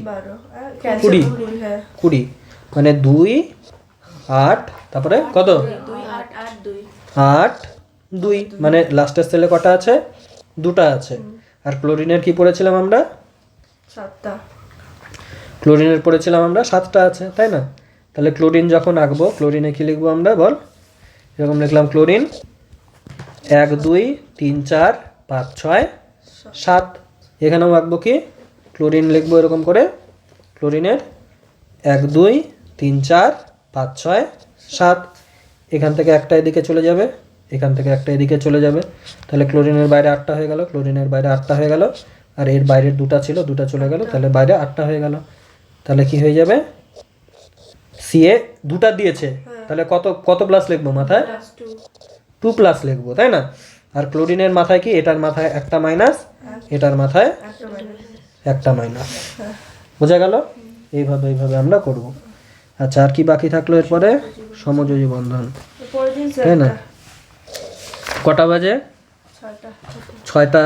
20 মানে 2 8, তারপরে কত? 8 2, মানে লাস্টের সেলে কটা আছে? 2টা আছে। আর ক্লোরিনের কি পড়েছিলাম আমরা? 7টা। ক্লোরিনের পড়েছিলাম আমরা 7টা আছে, তাই না? তাহলে ক্লোরিন যখন আঁকবো, ক্লোরিনে কি লিখবো আমরা বল? এরকম লিখলাম, ক্লোরিন 1 2 3 4 5 6 7। এখানেও আঁকবো কি? ক্লোরিন লিখবো এরকম করে, ক্লোরিনের 1 2 3 4 5 6 7। এখান থেকে একটা এদিকে চলে যাবে, এখান থেকে একটা এদিকে চলে যাবে, তাহলে ক্লোরিনের বাইরে 8টা হয়ে গেল, ক্লোরিনের বাইরে 8টা হয়ে গেল। আর এর বাইরের 2টা ছিল, 2টা চলে গেল, তাহলে বাইরে 8টা হয়ে গেল। তাহলে কি হয়ে যাবে? Ca 2টা দিয়েছে, তাহলে কত কত প্লাস লিখবো মাথায়? 2+ লিখবো, তাই না? আর ক্লোরিনের মাথায় কি? এটার মাথায় একটা মাইনাস, এটার মাথায় একটা মাইনাস। বোঝা গেল? এইভাবে আমরা করব। আচ্ছা, আর কি বাকি থাকলো এরপরে? সমযোজী বন্ধন, তাই না? কটা বাজে? ছয়টা ছয়টা